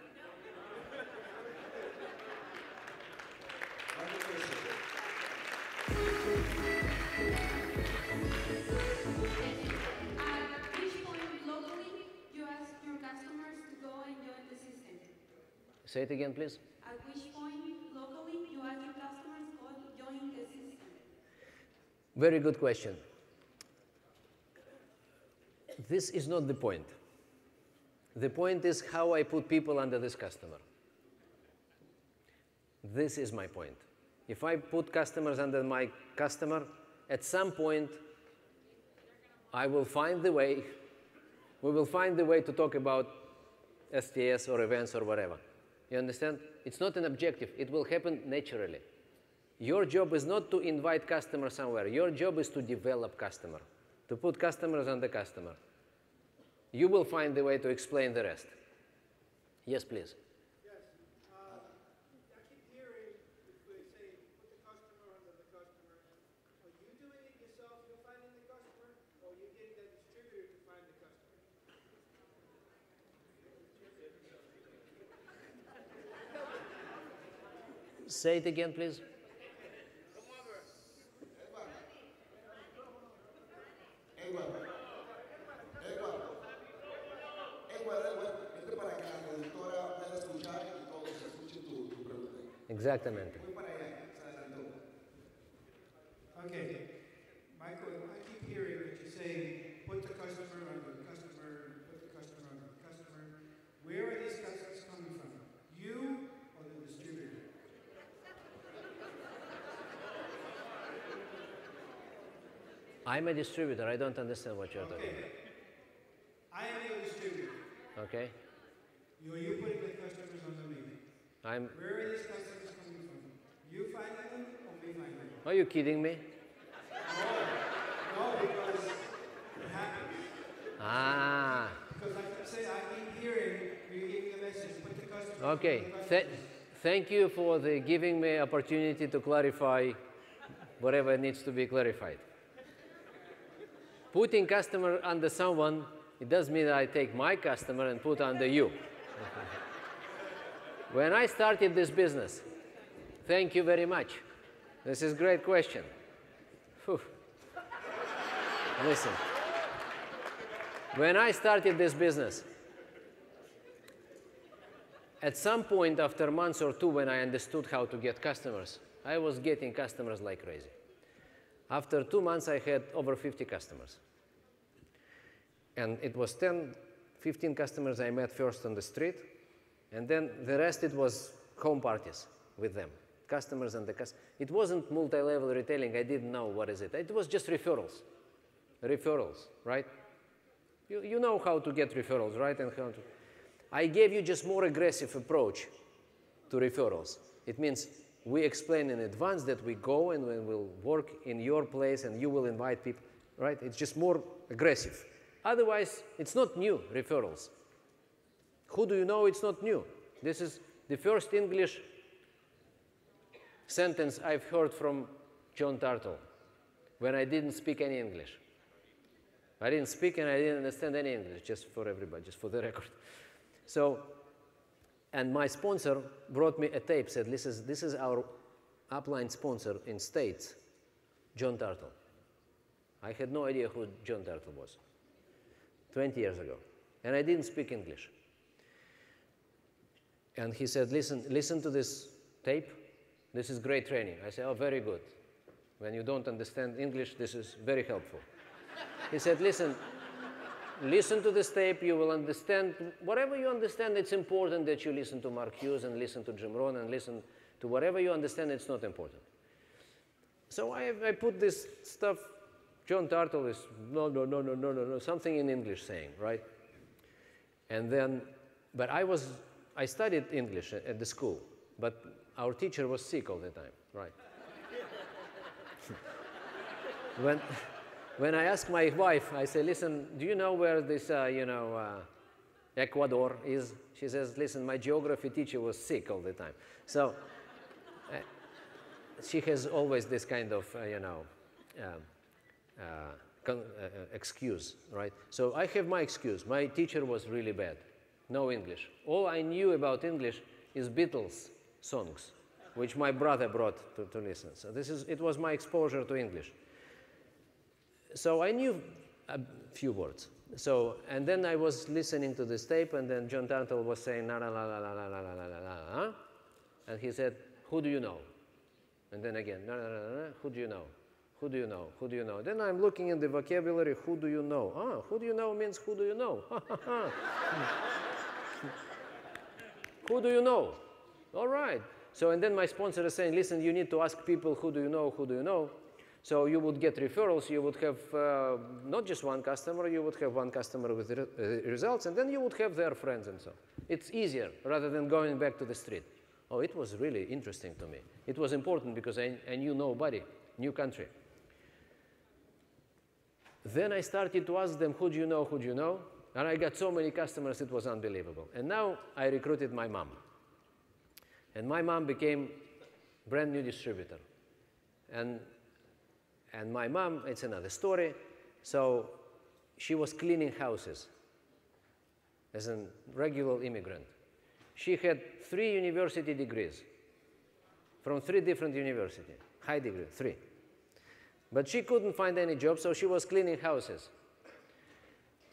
At which point locally you ask your customers to go and join the system? Say it again, please. At which point locally you ask your customers to go and join the system? Very good question. This is not the point. The point is how I put people under this customer. This is my point. If I put customers under my customer, at some point, I will find the way, we will find the way to talk about STS or events or whatever. You understand? It's not an objective. It will happen naturally. Your job is not to invite customer somewhere. Your job is to develop customer, to put customers under customer. You will find the way to explain the rest. Yes, please. Yes. I keep hearing if we say put the customer under the customer. Are you doing it yourself, you're finding the customer, or are you getting the distributor to find the customer? Say it again, please. Exactamente. Okay. Michael, I keep hearing that you say put the customer under the customer, put the customer under the customer. Where are these customers coming from? You or the distributor? I'm a distributor. I don't understand what you're talking about. I am your distributor. Okay. Are you putting the customers under me? Where are these customers coming from? You finding them or me finding them? Are you kidding me? No, because it happens. Ah. Because like I say, I keep hearing you giving a message, put the customers Okay. under the customers. Thank you for giving me opportunity to clarify whatever needs to be clarified. Putting customer under someone, it does mean that I take my customer and put under you. When I started this business, thank you very much. This is a great question. Whew. Listen, when I started this business, at some point after months or two when I understood how to get customers, I was getting customers like crazy. After 2 months, I had over 50 customers. And it was 10, 15 customers I met first on the street, and then the rest it was home parties with them, customers and the customers. It wasn't multi-level retailing. I didn't know what is it. It was just referrals. Referrals, right? You know how to get referrals, right? And how to. I gave you just more aggressive approach to referrals. It means we explain in advance that we go and we will work in your place and you will invite people, right? It's just more aggressive. Otherwise, it's not new, referrals. Who do you know? It's not new. This is the first English sentence I've heard from John Turtle when I didn't speak any English. I didn't speak and I didn't understand any English, just for everybody, just for the record. So, and my sponsor brought me a tape, said, this is our upline sponsor in States, John Turtle. I had no idea who John Turtle was, 20 years ago. And I didn't speak English. And he said, listen to this tape. This is great training. I said, oh, very good. When you don't understand English, this is very helpful. He said, listen to this tape, you will understand. Whatever you understand, it's important that you listen to Mark Hughes and listen to Jim Rohn and listen to whatever you understand, it's not important. So I put this stuff, John Turtle is, no, something in English saying, right? And then, but I studied English at the school, but our teacher was sick all the time, right? When I asked my wife, I say, listen, do you know where this, Ecuador is? She says, listen, my geography teacher was sick all the time. So she has always this kind of, excuse, right? So I have my excuse. My teacher was really bad. No English. All I knew about English is Beatles songs, which my brother brought to listen. So it was my exposure to English. So I knew a few words. So, and then I was listening to this tape, and then John Turtle was saying, la la la la la la la la la la, and he said, who do you know? And then again, la la la la, who do you know? Who do you know? Who do you know? Then I'm looking in the vocabulary, who do you know? Ah, who do you know means who do you know? Who do you know? All right. So, and then my sponsor is saying, listen, you need to ask people, who do you know, who do you know? So you would get referrals, you would have not just one customer, you would have one customer with results, and then you would have their friends and so on. It's easier rather than going back to the street. Oh, it was really interesting to me. It was important because I knew nobody, new country. Then I started to ask them, who do you know, who do you know? And I got so many customers, it was unbelievable. And now I recruited my mom. And my mom became brand new distributor. And my mom, it's another story. So she was cleaning houses as a regular immigrant. She had 3 university degrees from 3 different universities, high degree, 3. But she couldn't find any job, so she was cleaning houses.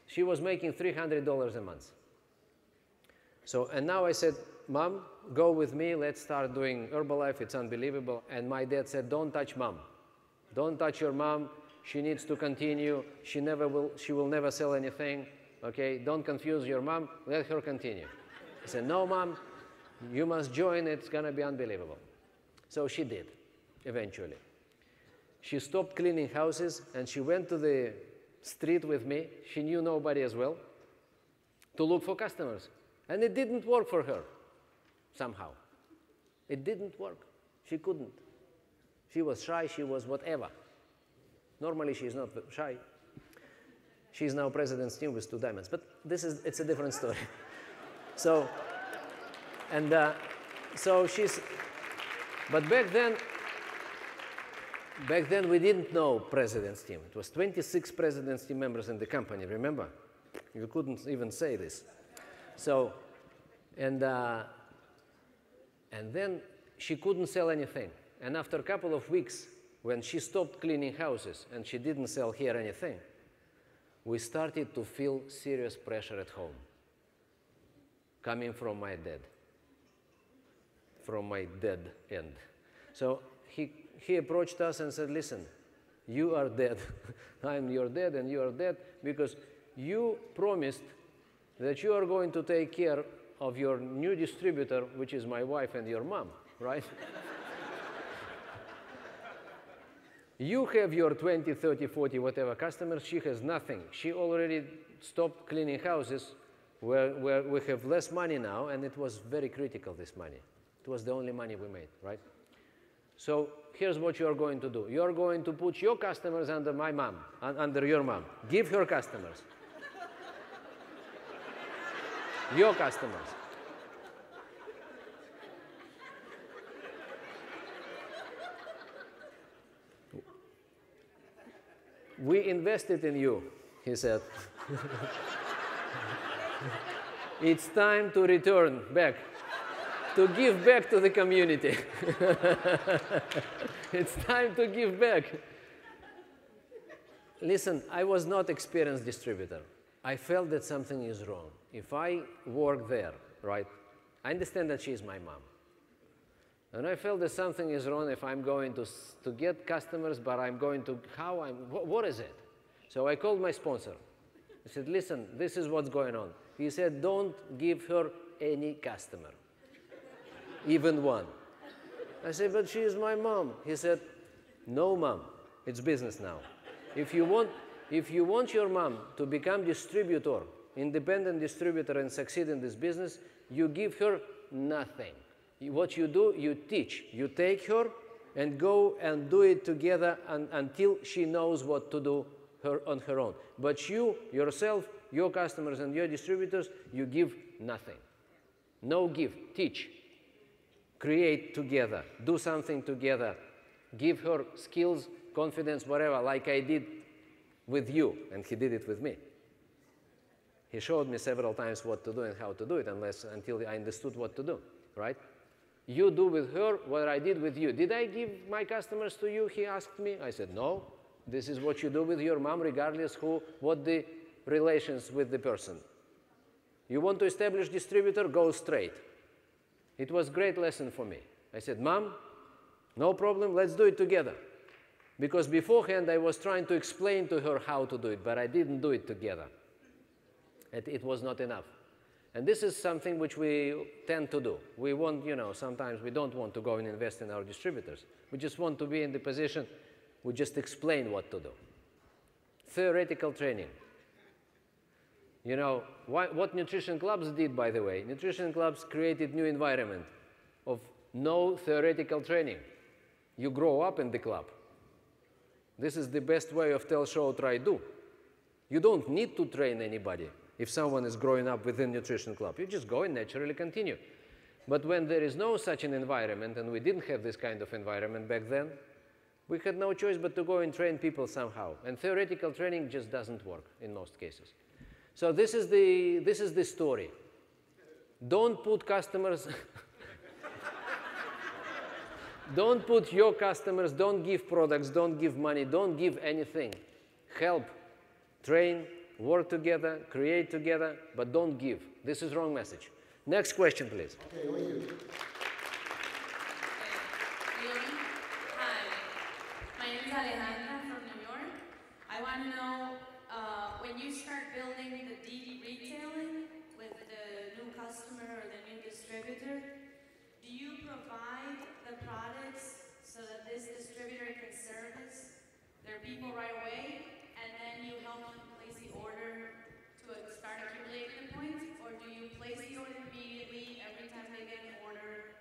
She was making $300 a month. So, and now I said, Mom, go with me, let's start doing Herbalife, it's unbelievable. And my dad said, don't touch Mom. Don't touch your mom. She needs to continue. She will never sell anything. Okay? Don't confuse your mom. Let her continue. I said, no, Mom, you must join. It's going to be unbelievable. So she did, eventually. She stopped cleaning houses, and she went to the street with me. She knew nobody as well, to look for customers. And it didn't work for her, somehow. It didn't work. She couldn't. She was shy, she was whatever. Normally she's not shy. She's now president's team with 2 diamonds, but it's a different story. So, and so but back then we didn't know president's team. It was 26 president's team members in the company, remember? You couldn't even say this. So, and then she couldn't sell anything. And after a couple of weeks, when she stopped cleaning houses and she didn't sell here anything, we started to feel serious pressure at home, coming from my dad. from my dead end. So he approached us and said, listen, you are dead. I'm your dead and you are dead because you promised that you are going to take care of your new distributor, which is my wife and your mom, right? You have your 20, 30, 40, whatever customers. She has nothing. She already stopped cleaning houses where we have less money now, and it was very critical, this money. It was the only money we made, right? So here's what you are going to do. You are going to put your customers under my mom, under your mom. Give her customers. Your customers. We invested in you, he said. It's time to return back, to give back to the community. It's time to give back. Listen, I was not experienced distributor. I felt that something is wrong. If I work there, right, I understand that she is my mom. And I felt that something is wrong if I'm going to get customers, but I'm going to, what is it? So I called my sponsor. I said, listen, this is what's going on. He said, don't give her any customer, even one. I said, but she is my mom. He said, no, mom, it's business now. If you want your mom to become distributor, independent distributor and succeed in this business, you give her nothing. What you do, you teach. You take her and go and do it together until she knows what to do on her own. But you, yourself, your customers and your distributors, you give nothing. No give. Teach. Create together. Do something together. Give her skills, confidence, whatever, like I did with you, and he did it with me. He showed me several times what to do and how to do it until I understood what to do, right? You do with her what I did with you. Did I give my customers to you? He asked me. I said, no. This is what you do with your mom, regardless what the relations with the person. You want to establish distributor? Go straight. It was a great lesson for me. I said, Mom, no problem. Let's do it together. Because beforehand, I was trying to explain to her how to do it, but I didn't do it together. It was not enough. And this is something which we tend to do. We want, sometimes we don't want to go and invest in our distributors. We just want to be in the position, we just explain what to do. Theoretical training. What nutrition clubs did, by the way, nutrition clubs created new environment of no theoretical training. You grow up in the club. This is the best way of tell, show, try, do. You don't need to train anybody. If someone is growing up within nutrition club, you just go and naturally continue. But when there is no such an environment, and we didn't have this kind of environment back then, we had no choice but to go and train people somehow. And theoretical training just doesn't work in most cases. So this is the story. Don't put customers, don't put your customers, don't give products, don't give money, don't give anything. Help, train, work together, create together, but don't give. This is wrong message. Next question, please. Okay, over here. Hi, my name is Alejandra from New York. I want to know, when you start building the DD retailing with the new customer or the new distributor, do you provide the products so that this distributor can service their people right away, and then you help them place the order to start accumulating the points, or do you place the order immediately every time they get an order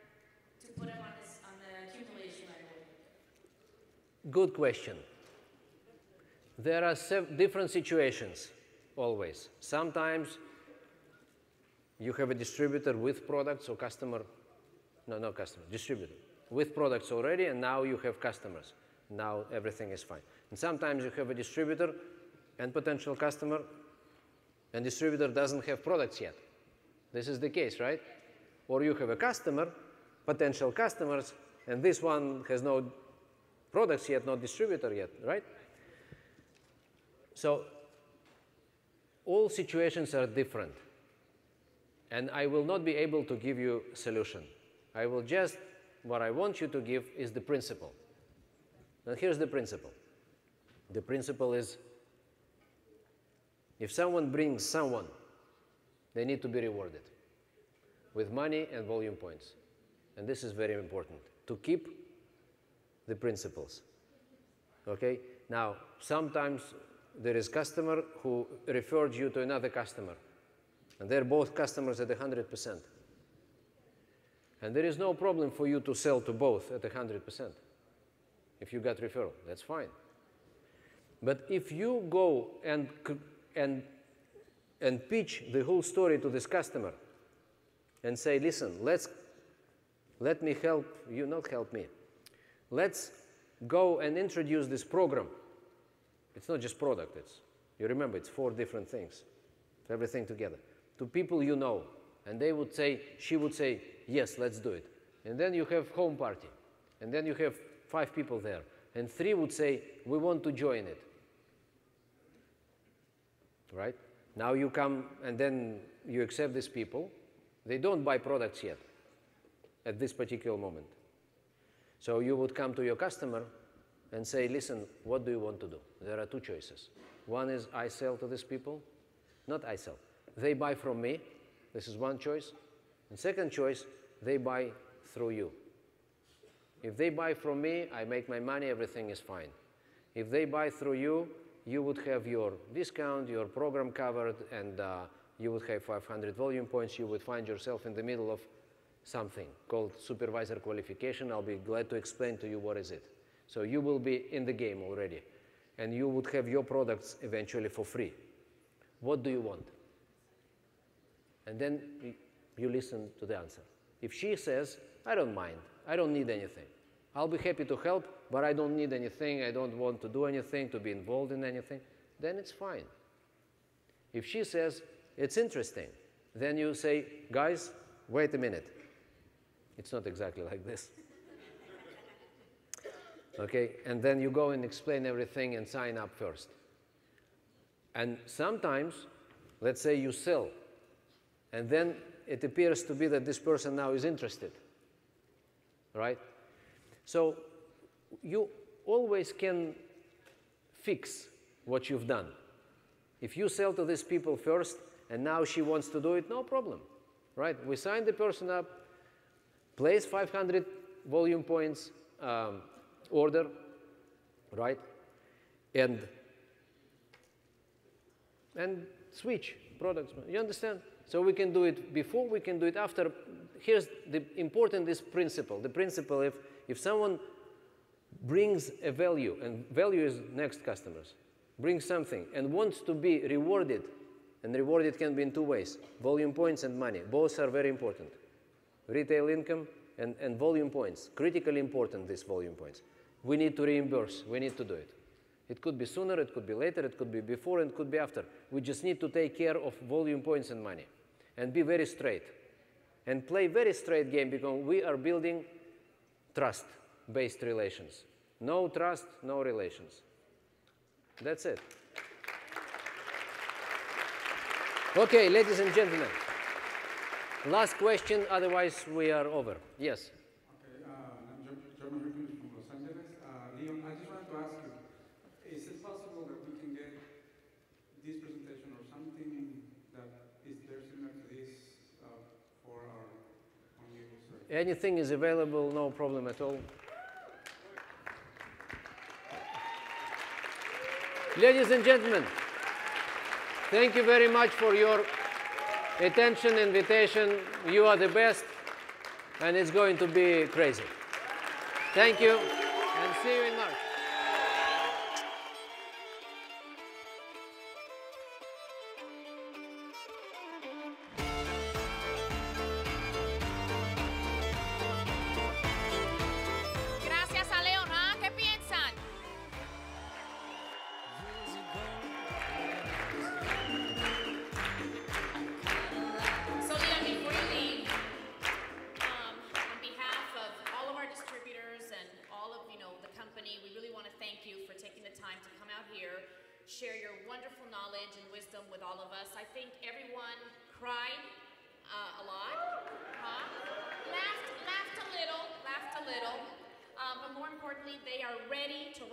to put them on the accumulation right away? Good question. There are different situations, always. Sometimes you have a distributor with products or distributor with products already, and now you have customers. Now everything is fine. And sometimes you have a distributor and potential customer, and distributor doesn't have products yet. This is the case, right? Or you have a customer, potential customers, and this one has no products yet, no distributor yet, right? So all situations are different, and I will not be able to give you a solution. What I want you to give is the principle. Now here's the principle. The principle is, if someone brings someone, they need to be rewarded with money and volume points. And this is very important, to keep the principles. Okay? Now, sometimes there is customer who referred you to another customer, and they're both customers at 100%. And there is no problem for you to sell to both at 100%. If you got referral, that's fine. But if you go and pitch the whole story to this customer and say, listen, let me help you, not help me. Let's go and introduce this program. It's not just product, you remember, it's 4 different things, everything together. To people you know, and they would say, she would say, yes, let's do it. And then you have home party, and then you have 5 people there, and 3 would say, we want to join it. Right? Now you come, and then you accept these people. They don't buy products yet, at this particular moment. So you would come to your customer and say, listen, what do you want to do? There are 2 choices. One is I sell to these people. Not I sell. They buy from me. This is one choice. And second choice, they buy through you. If they buy from me, I make my money, everything is fine. If they buy through you, you would have your discount, your program covered, and you would have 500 volume points. You would find yourself in the middle of something called supervisor qualification. I'll be glad to explain to you what is it. So you will be in the game already, and you would have your products eventually for free. What do you want? And then you listen to the answer. If she says, I don't mind, I don't need anything, I'll be happy to help, but I don't need anything, I don't want to do anything, to be involved in anything, then it's fine. If she says, it's interesting, then you say, guys, wait a minute. It's not exactly like this. Okay, and then you go and explain everything and sign up first. And sometimes, let's say you sell, and then it appears to be that this person now is interested, right? So you always can fix what you've done. If you sell to these people first, and now she wants to do it, no problem, right? We sign the person up, place 500 volume points order, right? And switch products. You understand? So we can do it before, we can do it after. Here's the important is principle. The principle, if someone brings a value, and value is next customers, brings something and wants to be rewarded, and rewarded can be in 2 ways, volume points and money. Both are very important. Retail income and volume points, critically important, these volume points. We need to reimburse, we need to do it. It could be sooner, it could be later, it could be before, and it could be after. We just need to take care of volume points and money and be very straight and play very straight game, because we are building trust-based relations. No trust, no relations. That's it. Okay, ladies and gentlemen. Last question, otherwise we are over. Yes? Okay, I'm John Rickens from Los Angeles. Leon, I just wanted to ask you, is it possible that we can get this presentation or something that is very similar to this for our own users? Anything is available, no problem at all. Ladies and gentlemen, thank you very much for your attention, invitation. You are the best, and it's going to be crazy. Thank you, and see you in March. Gracias a Leon, ¿ah? ¿Qué piensan? So Leon, before you leave, on behalf of all of our distributors and all of the company, we really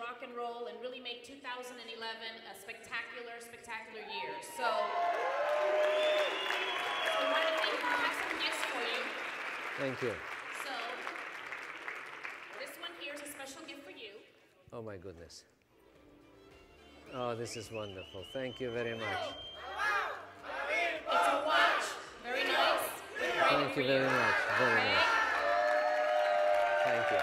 rock and roll and really make 2011 a spectacular, spectacular year. So we want to thank you. We have some gifts for you. Thank you. So this one here is a special gift for you. Oh my goodness. Oh, this is wonderful. Thank you very much. It's a watch. Very nice. Thank you very much. Very much. Thank you.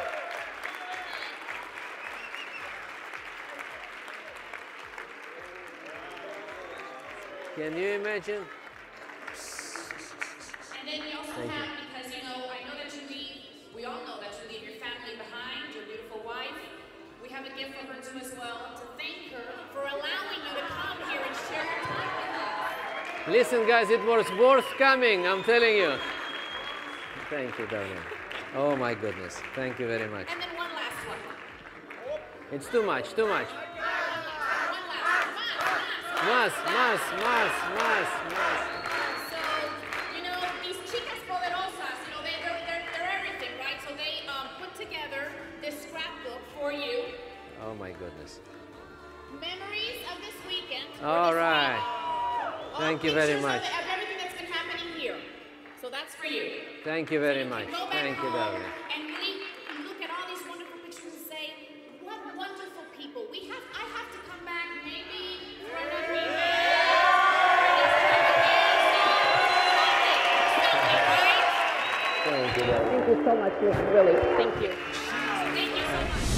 Can you imagine? And then we also have, because you know, I know that you leave, we all know that you leave your family behind, your beautiful wife. We have a gift for her too as well, to thank her for allowing you to come here and share your time with us. Listen, guys, it was worth coming, I'm telling you. Thank you, darling. Oh my goodness. Thank you very much. And then one last one. It's too much, too much. One last. Más. So, you know, these chicas poderosas, you know, they're everything, right? So they put together this scrapbook for you. Oh my goodness. Memories of this weekend. All right. All Thank you very pictures much. of everything that's been happening here. So that's for you. Thank you very So much. you can go back Thank you, home darling. and really look at all these wonderful pictures and say, what wonderful people. I have to come back maybe for another event. Thank you, darling. Thank you so much, really. Thank you. Thank you so much.